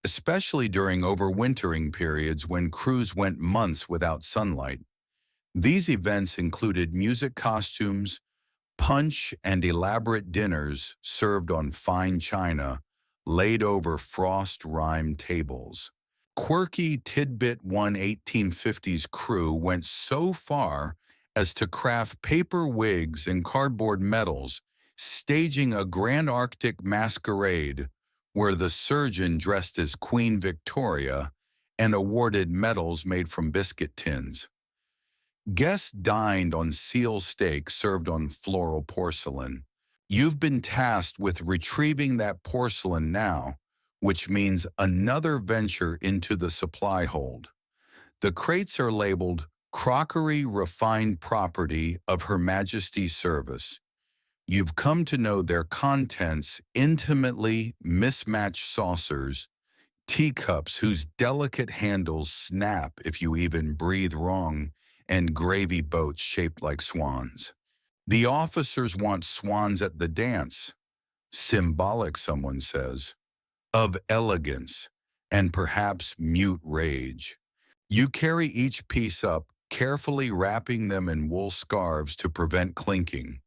especially during overwintering periods when crews went months without sunlight. These events included music costumes, punch, and elaborate dinners served on fine china, laid over frost-rimed tables. Quirky tidbit: one 1850s crew went so far as to craft paper wigs and cardboard medals, staging a grand Arctic masquerade where the surgeon dressed as Queen Victoria and awarded medals made from biscuit tins. Guests dined on seal steak served on floral porcelain. You've been tasked with retrieving that porcelain now, which means another venture into the supply hold. The crates are labeled "Crockery Refined Property of Her Majesty's Service." You've come to know their contents intimately: mismatched saucers, teacups whose delicate handles snap if you even breathe wrong, and gravy boats shaped like swans. The officers want swans at the dance. Symbolic, someone says, of elegance and perhaps mute rage. You carry each piece up, carefully wrapping them in wool scarves to prevent clinking.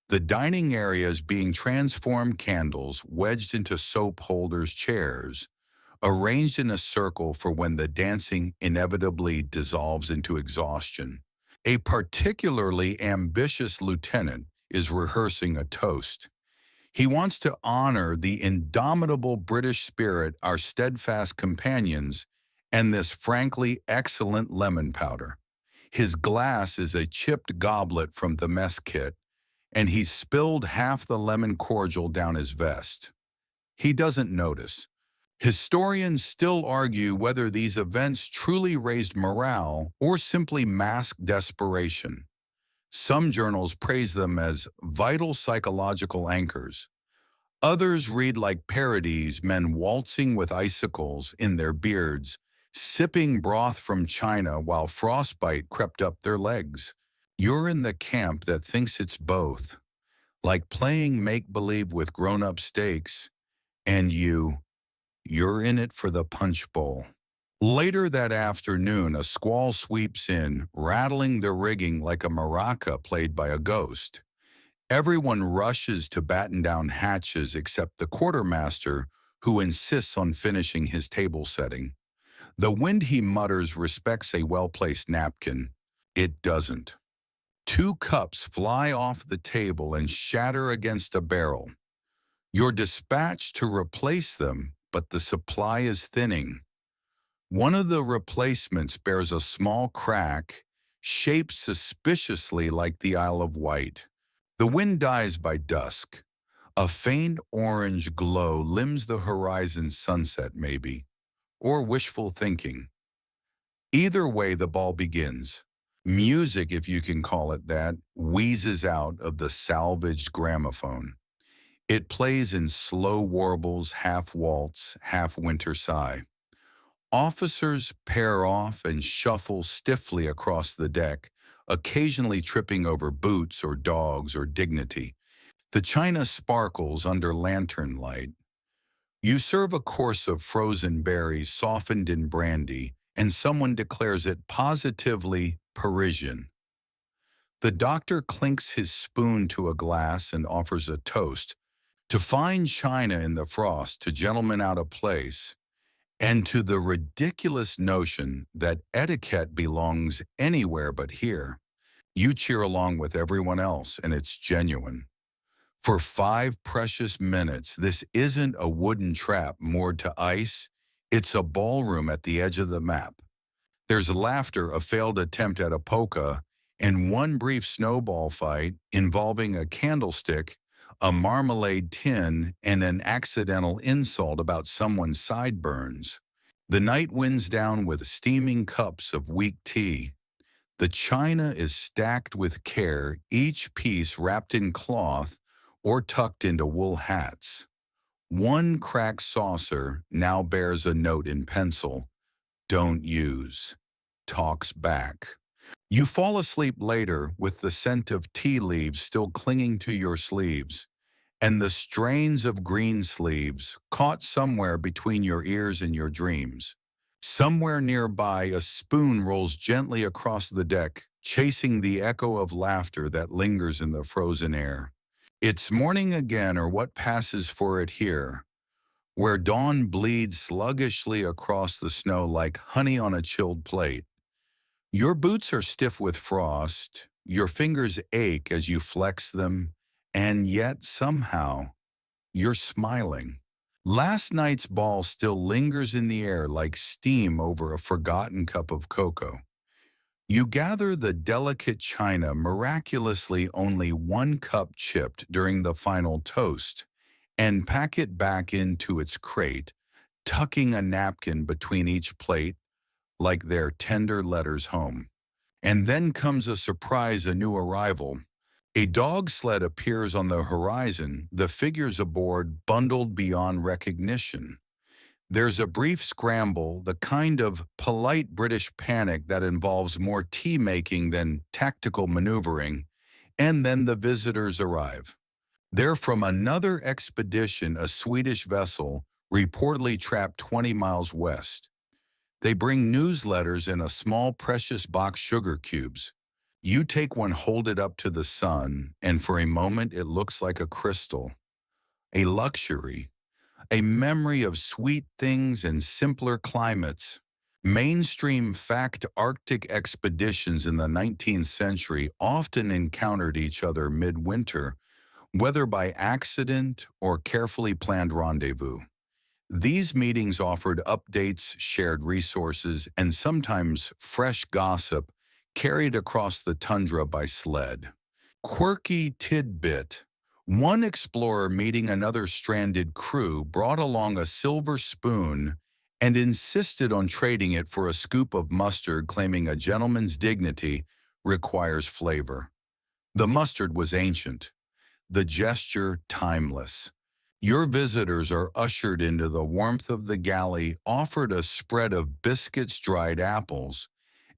The dining area is being transformed: candles wedged into soap holders, chairs arranged in a circle for when the dancing inevitably dissolves into exhaustion. A particularly ambitious lieutenant is rehearsing a toast. He wants to honor the indomitable British spirit, our steadfast companions, and this frankly excellent lemon powder. His glass is a chipped goblet from the mess kit, and he's spilled half the lemon cordial down his vest. He doesn't notice. Historians still argue whether these events truly raised morale or simply masked desperation. Some journals praise them as vital psychological anchors. Others read like parodies, men waltzing with icicles in their beards, sipping broth from China while frostbite crept up their legs. You're in the camp that thinks it's both, like playing make-believe with grown-up stakes, and you're in it for the punch bowl. Later that afternoon, a squall sweeps in, rattling the rigging like a maraca played by a ghost. Everyone rushes to batten down hatches except the quartermaster, who insists on finishing his table setting. The wind, he mutters, respects a well-placed napkin. It doesn't. Two cups fly off the table and shatter against a barrel. You're dispatched to replace them, but the supply is thinning. One of the replacements bears a small crack, shaped suspiciously like the Isle of Wight. The wind dies by dusk. A faint orange glow limns the horizon's sunset, maybe, or wishful thinking. Either way, the ball begins. Music, if you can call it that, wheezes out of the salvaged gramophone. It plays in slow warbles, half waltz, half winter sigh. Officers pair off and shuffle stiffly across the deck, occasionally tripping over boots or dogs or dignity. The china sparkles under lantern light. You serve a course of frozen berries softened in brandy, and someone declares it positively Parisian. The doctor clinks his spoon to a glass and offers a toast to fine china in the frost, to gentlemen out of place, and to the ridiculous notion that etiquette belongs anywhere but here. You cheer along with everyone else, and it's genuine. For 5 precious minutes, this isn't a wooden trap moored to ice. It's a ballroom at the edge of the map. There's laughter, a failed attempt at a polka, and one brief snowball fight involving a candlestick, a marmalade tin, and an accidental insult about someone's sideburns. The night winds down with steaming cups of weak tea. The china is stacked with care, each piece wrapped in cloth or tucked into wool hats. One cracked saucer now bears a note in pencil: "Don't use." Talks back. You fall asleep later with the scent of tea leaves still clinging to your sleeves, and the strains of green sleeves caught somewhere between your ears and your dreams. Somewhere nearby, a spoon rolls gently across the deck, chasing the echo of laughter that lingers in the frozen air. It's morning again, or what passes for it here, where dawn bleeds sluggishly across the snow like honey on a chilled plate. Your boots are stiff with frost, your fingers ache as you flex them, and yet somehow you're smiling. Last night's ball still lingers in the air like steam over a forgotten cup of cocoa. You gather the delicate china, miraculously only 1 cup chipped during the final toast, and pack it back into its crate, tucking a napkin between each plate like their tender letters home. And then comes a surprise, a new arrival. A dog sled appears on the horizon, the figures aboard bundled beyond recognition. There's a brief scramble, the kind of polite British panic that involves more tea-making than tactical maneuvering, and then the visitors arrive. They're from another expedition, a Swedish vessel, reportedly trapped 20 miles west. They bring newsletters in a small precious box, sugar cubes. You take one, hold it up to the sun, and for a moment it looks like a crystal. A luxury, a memory of sweet things and simpler climates. Mainstream fact Arctic expeditions in the 19th century often encountered each other midwinter, whether by accident or carefully planned rendezvous. These meetings offered updates, shared resources, and sometimes fresh gossip carried across the tundra by sled. Quirky tidbit. One explorer meeting another stranded crew brought along a silver spoon and insisted on trading it for a scoop of mustard, claiming a gentleman's dignity requires flavor. The mustard was ancient, the gesture timeless. Your visitors are ushered into the warmth of the galley, offered a spread of biscuits, dried apples,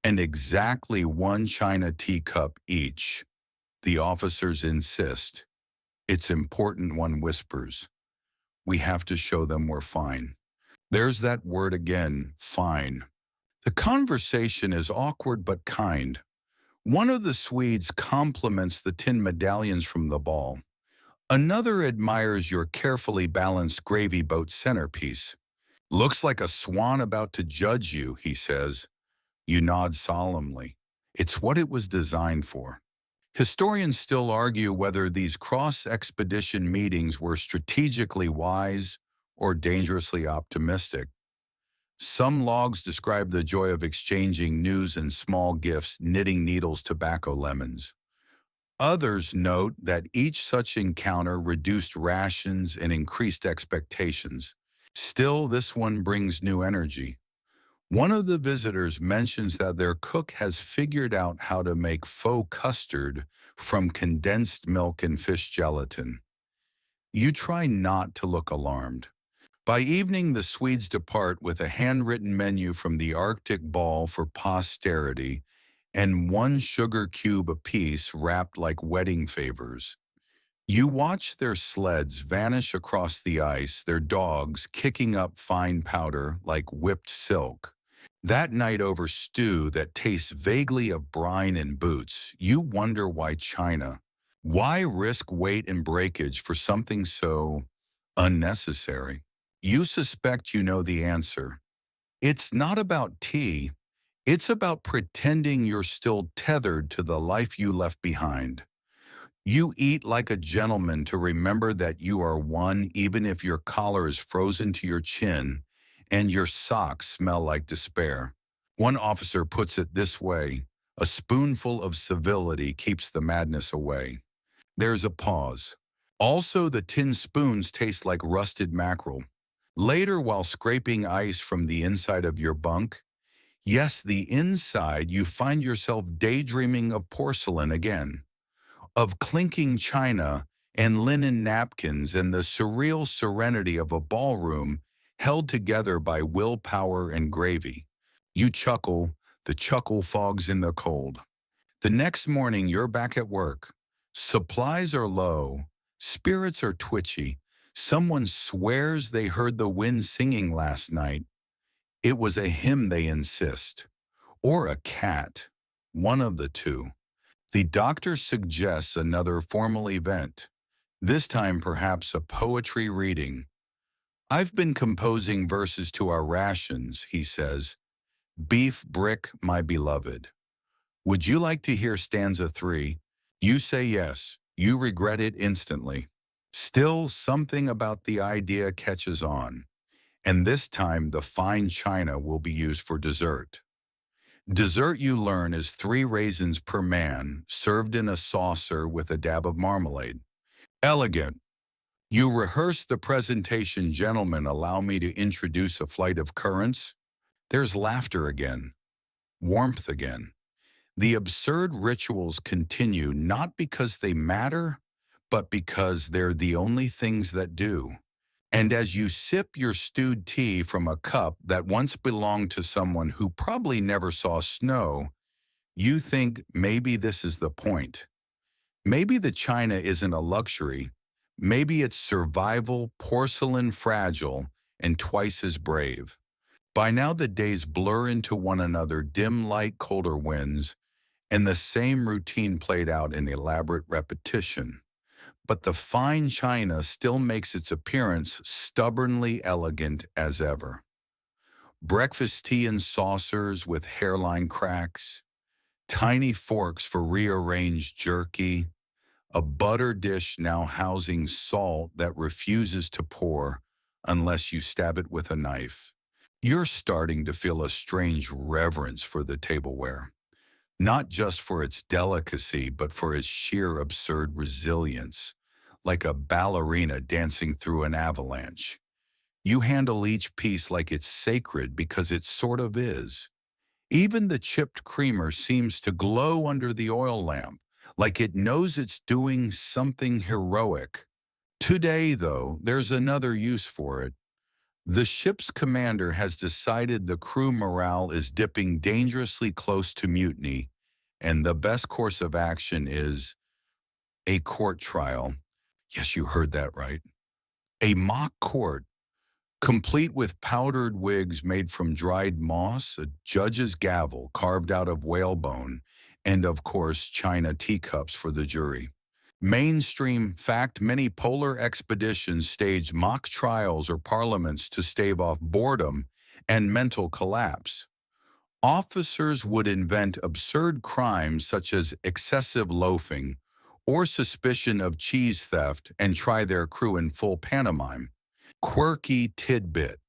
and exactly one china teacup each. The officers insist. It's important, one whispers. We have to show them we're fine. There's that word again, fine. The conversation is awkward but kind. One of the Swedes compliments the tin medallions from the ball. Another admires your carefully balanced gravy boat centerpiece. Looks like a swan about to judge you, he says. You nod solemnly. It's what it was designed for. Historians still argue whether these cross-expedition meetings were strategically wise or dangerously optimistic. Some logs describe the joy of exchanging news and small gifts, knitting needles, tobacco, lemons. Others note that each such encounter reduced rations and increased expectations. Still, this one brings new energy. One of the visitors mentions that their cook has figured out how to make faux custard from condensed milk and fish gelatin. You try not to look alarmed. By evening, the Swedes depart with a handwritten menu from the Arctic ball for posterity and one sugar cube apiece wrapped like wedding favors. You watch their sleds vanish across the ice, their dogs kicking up fine powder like whipped silk. That night over stew that tastes vaguely of brine and boots, you wonder why China. Why risk weight and breakage for something so unnecessary? You suspect you know the answer. It's not about tea. It's about pretending you're still tethered to the life you left behind. You eat like a gentleman to remember that you are one even if your collar is frozen to your chin and your socks smell like despair. One officer puts it this way: a spoonful of civility keeps the madness away. There's a pause. Also, the tin spoons taste like rusted mackerel. Later, while scraping ice from the inside of your bunk, yes, the inside, you find yourself daydreaming of porcelain again, of clinking china and linen napkins and the surreal serenity of a ballroom held together by willpower and gravy. You chuckle, the chuckle fogs in the cold. The next morning, you're back at work. Supplies are low, spirits are twitchy. Someone swears they heard the wind singing last night. It was a hymn, they insist. Or a cat. One of the two. The doctor suggests another formal event. This time perhaps a poetry reading. I've been composing verses to our rations, he says. Beef brick, my beloved. Would you like to hear stanza 3? You say yes. You regret it instantly. Still, something about the idea catches on. And this time, the fine china will be used for dessert. Dessert, you learn, is 3 raisins per man, served in a saucer with a dab of marmalade. Elegant. You rehearse the presentation, gentlemen. Allow me to introduce a flight of currants. There's laughter again. Warmth again. The absurd rituals continue not because they matter, but because they're the only things that do. And as you sip your stewed tea from a cup that once belonged to someone who probably never saw snow, you think maybe this is the point. Maybe the china isn't a luxury. Maybe it's survival, porcelain fragile, and twice as brave. By now the days blur into one another, dim light, colder winds, and the same routine played out in elaborate repetition. But the fine china still makes its appearance, stubbornly elegant as ever. breakfast tea in saucers with hairline cracks, tiny forks for rearranged jerky, a butter dish now housing salt that refuses to pour unless you stab it with a knife. You're starting to feel a strange reverence for the tableware, not just for its delicacy, but for its sheer absurd resilience, like a ballerina dancing through an avalanche. You handle each piece like it's sacred because it sort of is. Even the chipped creamer seems to glow under the oil lamp, like it knows it's doing something heroic. Today, though, there's another use for it. The ship's commander has decided the crew morale is dipping dangerously close to mutiny, and the best course of action is a court trial. Yes, you heard that right. A mock court, complete with powdered wigs made from dried moss, a judge's gavel carved out of whalebone, and of course, china teacups for the jury. Mainstream fact, many polar expeditions staged mock trials or parliaments to stave off boredom and mental collapse. Officers would invent absurd crimes such as excessive loafing or suspicion of cheese theft and try their crew in full pantomime. Quirky tidbit.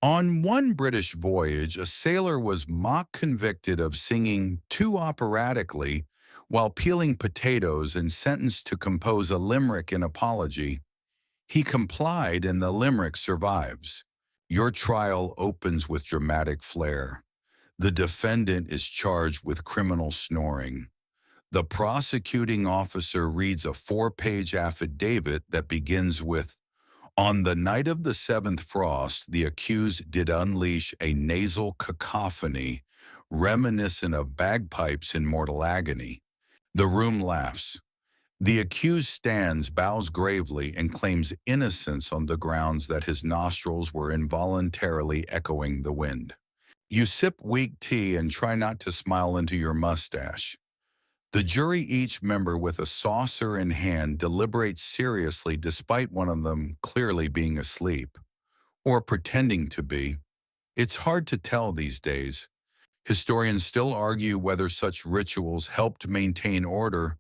On one British voyage, a sailor was mock convicted of singing too operatically while peeling potatoes and sentenced to compose a limerick in apology. He complied and the limerick survives. Your trial opens with dramatic flair. The defendant is charged with criminal snoring. The prosecuting officer reads a 4-page affidavit that begins with, on the night of the seventh frost, the accused did unleash a nasal cacophony reminiscent of bagpipes in mortal agony. The room laughs. The accused stands, bows gravely, and claims innocence on the grounds that his nostrils were involuntarily echoing the wind. You sip weak tea and try not to smile into your mustache. The jury, each member with a saucer in hand, deliberates seriously despite one of them clearly being asleep, or pretending to be. It's hard to tell these days. Historians still argue whether such rituals helped maintain order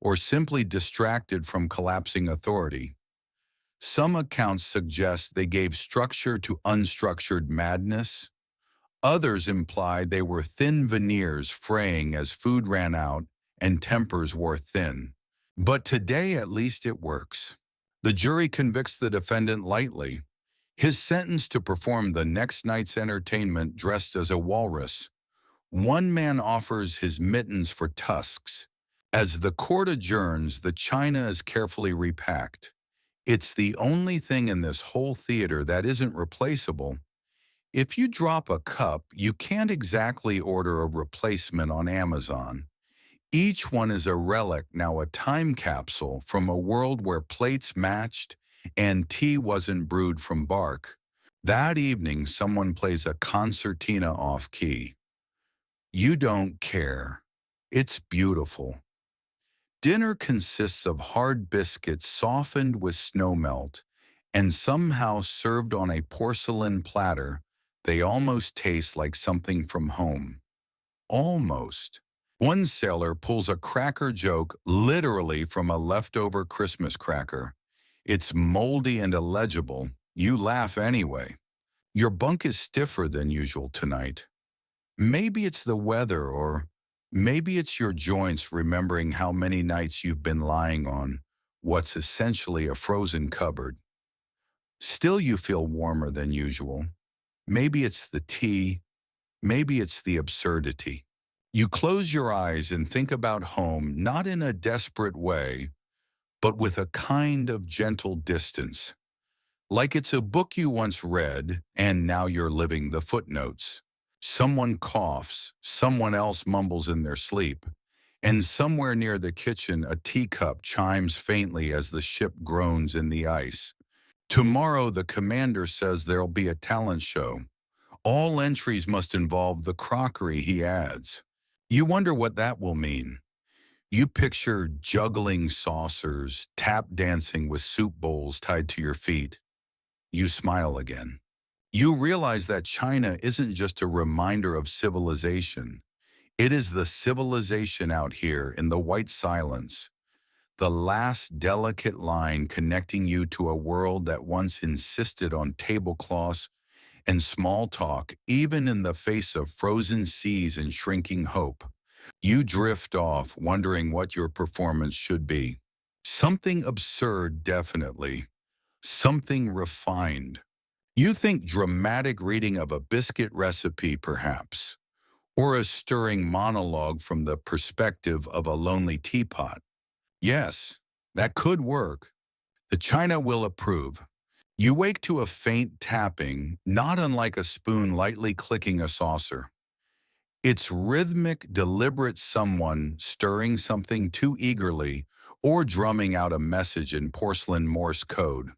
or simply distracted from collapsing authority. Some accounts suggest they gave structure to unstructured madness. Others imply they were thin veneers fraying as food ran out and tempers wore thin. But today, at least, it works. The jury convicts the defendant lightly. His sentence to perform the next night's entertainment dressed as a walrus. One man offers his mittens for tusks. As the court adjourns, the china is carefully repacked. It's the only thing in this whole theater that isn't replaceable. If you drop a cup, you can't exactly order a replacement on Amazon. Each one is a relic, now a time capsule from a world where plates matched and tea wasn't brewed from bark. That evening, someone plays a concertina off-key. You don't care. It's beautiful. Dinner consists of hard biscuits softened with snowmelt and somehow served on a porcelain platter. They almost taste like something from home. Almost. One sailor pulls a cracker joke literally from a leftover Christmas cracker. It's moldy and illegible. You laugh anyway. Your bunk is stiffer than usual tonight. Maybe it's the weather, or maybe it's your joints remembering how many nights you've been lying on what's essentially a frozen cupboard. Still, you feel warmer than usual. Maybe it's the tea. Maybe it's the absurdity. You close your eyes and think about home, not in a desperate way, but with a kind of gentle distance. Like it's a book you once read, and now you're living the footnotes. Someone coughs, someone else mumbles in their sleep, and somewhere near the kitchen a teacup chimes faintly as the ship groans in the ice. Tomorrow the commander says there'll be a talent show. All entries must involve the crockery, he adds. You wonder what that will mean. You picture juggling saucers, tap dancing with soup bowls tied to your feet. You smile again. You realize that China isn't just a reminder of civilization. It is the civilization out here in the white silence, the last delicate line connecting you to a world that once insisted on tablecloths and small talk, even in the face of frozen seas and shrinking hope. You drift off, wondering what your performance should be. Something absurd, definitely. Something refined. You think dramatic reading of a biscuit recipe, perhaps, or a stirring monologue from the perspective of a lonely teapot. Yes, that could work. The china will approve. You wake to a faint tapping, not unlike a spoon lightly clicking a saucer. It's rhythmic, deliberate someone stirring something too eagerly or drumming out a message in porcelain Morse code.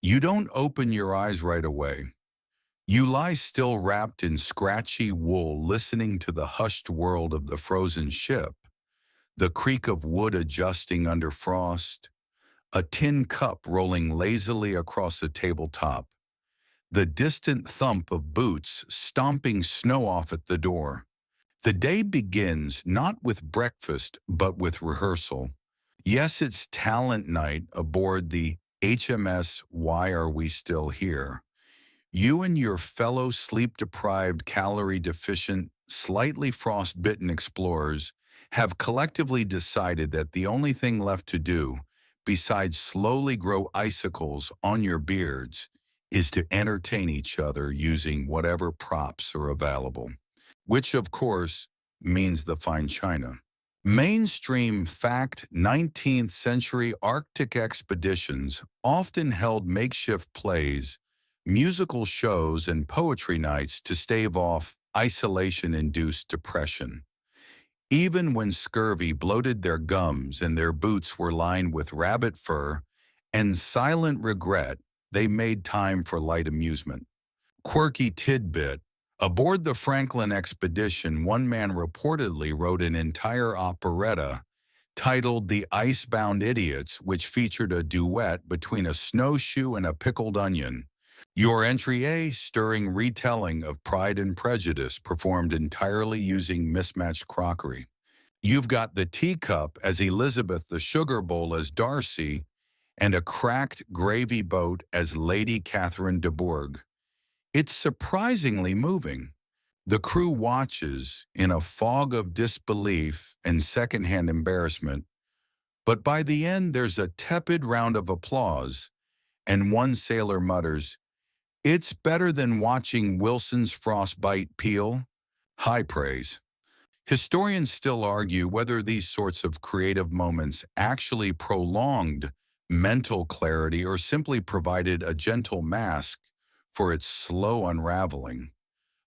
You don't open your eyes right away. You lie still wrapped in scratchy wool listening to the hushed world of the frozen ship, the creak of wood adjusting under frost, a tin cup rolling lazily across a tabletop, the distant thump of boots stomping snow off at the door. The day begins not with breakfast, but with rehearsal. Yes, it's talent night aboard the HMS Why Are We Still Here? You and your fellow sleep-deprived, calorie-deficient, slightly frostbitten explorers have collectively decided that the only thing left to do, besides slowly grow icicles on your beards, is to entertain each other using whatever props are available, which of course means the fine china. Mainstream fact 19th century Arctic expeditions often held makeshift plays, musical shows, and poetry nights to stave off isolation-induced depression. Even when scurvy bloated their gums and their boots were lined with rabbit fur and silent regret, they made time for light amusement. Quirky tidbit: aboard the Franklin expedition, one man reportedly wrote an entire operetta titled The Icebound Idiots, which featured a duet between a snowshoe and a pickled onion. Your entry A, stirring retelling of Pride and Prejudice, performed entirely using mismatched crockery. You've got the teacup as Elizabeth, the sugar bowl as Darcy, and a cracked gravy boat as Lady Catherine de Bourgh. It's surprisingly moving. The crew watches in a fog of disbelief and secondhand embarrassment, but by the end there's a tepid round of applause, and one sailor mutters, "It's better than watching Wilson's frostbite peel." High praise. Historians still argue whether these sorts of creative moments actually prolonged mental clarity or simply provided a gentle mask for its slow unraveling.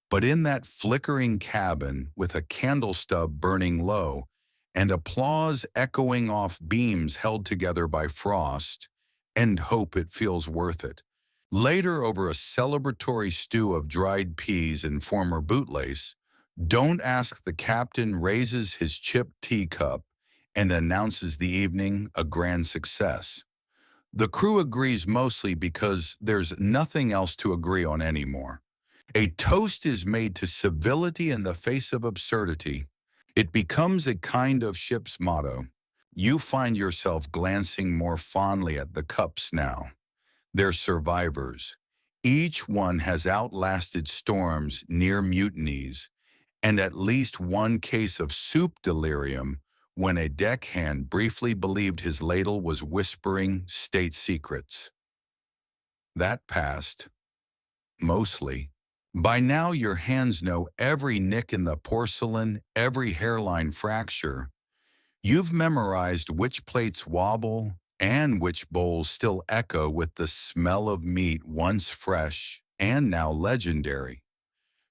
But in that flickering cabin with a candle stub burning low and applause echoing off beams held together by frost, and hope it feels worth it. Later, over a celebratory stew of dried peas and former bootlace, Don't Ask the Captain raises his chipped teacup and announces the evening a grand success. The crew agrees mostly because there's nothing else to agree on anymore. A toast is made to civility in the face of absurdity. It becomes a kind of ship's motto. You find yourself glancing more fondly at the cups now. They're survivors. Each one has outlasted storms, near mutinies, and at least one case of soup delirium when a deckhand briefly believed his ladle was whispering state secrets. That passed, mostly. By now your hands know every nick in the porcelain, every hairline fracture. You've memorized which plates wobble and which bowls still echo with the smell of meat once fresh and now legendary.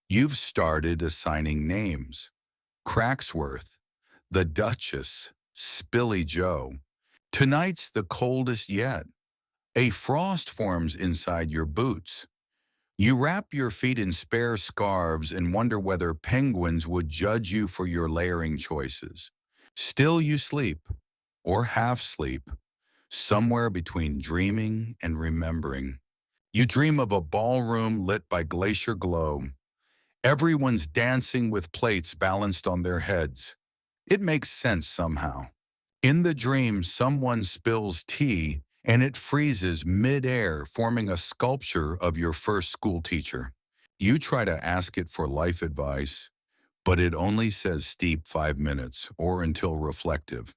You've started assigning names. Cracksworth, the Duchess, Spilly Joe. Tonight's the coldest yet. A frost forms inside your boots. You wrap your feet in spare scarves and wonder whether penguins would judge you for your layering choices. Still you sleep, or half sleep, somewhere between dreaming and remembering. You dream of a ballroom lit by glacier glow. Everyone's dancing with plates balanced on their heads. It makes sense somehow. In the dream, someone spills tea and it freezes mid-air, forming a sculpture of your first school teacher. You try to ask it for life advice, but it only says steep 5 minutes or until reflective.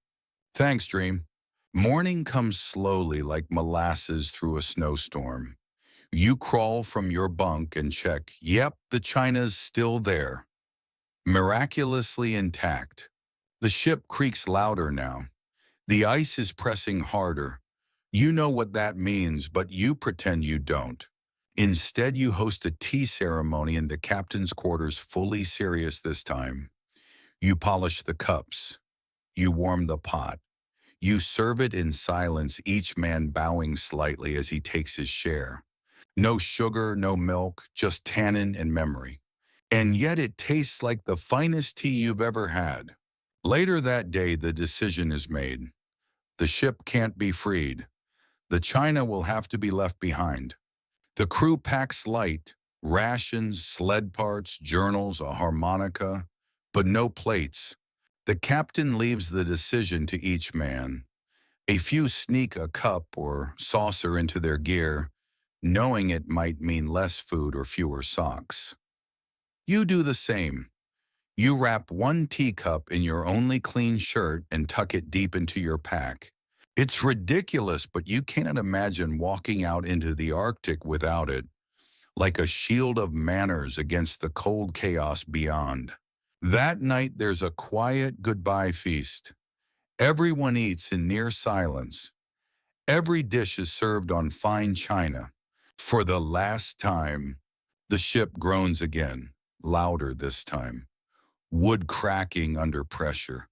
Thanks, dream. Morning comes slowly like molasses through a snowstorm. You crawl from your bunk and check, yep, the china's still there, miraculously intact. The ship creaks louder now. The ice is pressing harder. You know what that means, but you pretend you don't. Instead, you host a tea ceremony in the captain's quarters, fully serious this time. You polish the cups. You warm the pot. You serve it in silence, each man bowing slightly as he takes his share. No sugar, no milk, just tannin and memory. And yet it tastes like the finest tea you've ever had. Later that day, the decision is made. The ship can't be freed. The china will have to be left behind. The crew packs light, rations, sled parts, journals, a harmonica, but no plates. The captain leaves the decision to each man. A few sneak a cup or saucer into their gear, knowing it might mean less food or fewer socks. You do the same. You wrap one teacup in your only clean shirt and tuck it deep into your pack. It's ridiculous, but you cannot imagine walking out into the Arctic without it, like a shield of manners against the cold chaos beyond. That night, there's a quiet goodbye feast. Everyone eats in near silence. Every dish is served on fine china. For the last time, the ship groans again, louder this time. Wood cracking under pressure.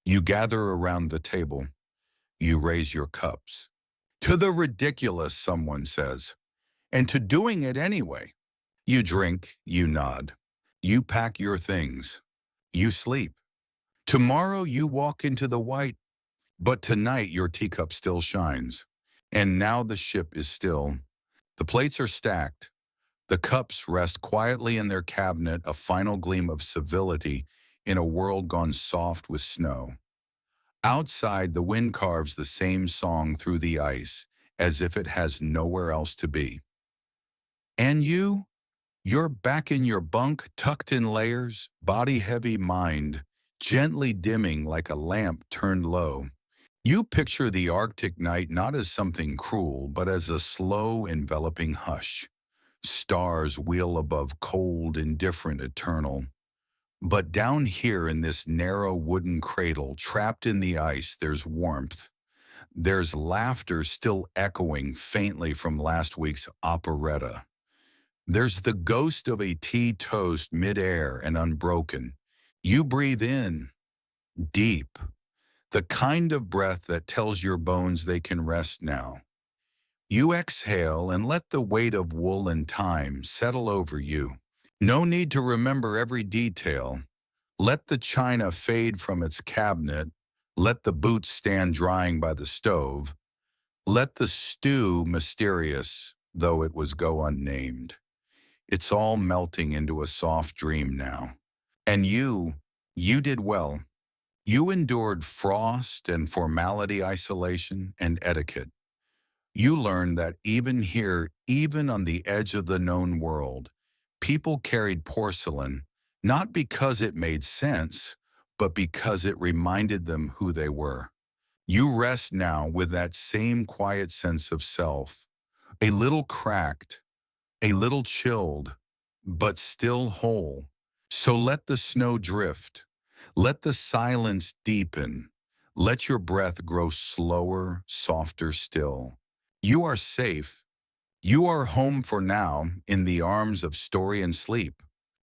You gather around the table. You raise your cups. To the ridiculous, someone says, and to doing it anyway. You drink, you nod. You pack your things. You sleep. Tomorrow you walk into the white, but tonight your teacup still shines. And now the ship is still. The plates are stacked. The cups rest quietly in their cabinet, a final gleam of civility in a world gone soft with snow. Outside, the wind carves the same song through the ice, as if it has nowhere else to be. And you're back in your bunk, tucked in layers, body heavy, mind gently dimming like a lamp turned low. You picture the Arctic night not as something cruel, but as a slow, enveloping hush. Stars wheel above, cold, indifferent, eternal. But down here in this narrow wooden cradle, trapped in the ice, there's warmth. There's laughter still echoing faintly from last week's operetta. There's the ghost of a tea toast midair and unbroken. You breathe in, deep, the kind of breath that tells your bones they can rest now. You exhale and let the weight of wool and time settle over you. No need to remember every detail. Let the china fade from its cabinet. Let the boots stand drying by the stove. Let the stew mysterious, though it was go unnamed. It's all melting into a soft dream now. And you did well. You endured frost and formality, isolation and etiquette. You learned that even here, even on the edge of the known world, people carried porcelain, not because it made sense, but because it reminded them who they were. You rest now with that same quiet sense of self, a little cracked, a little chilled, but still whole. So let the snow drift. Let the silence deepen. Let your breath grow slower, softer still. You are safe. You are home for now in the arms of story and sleep.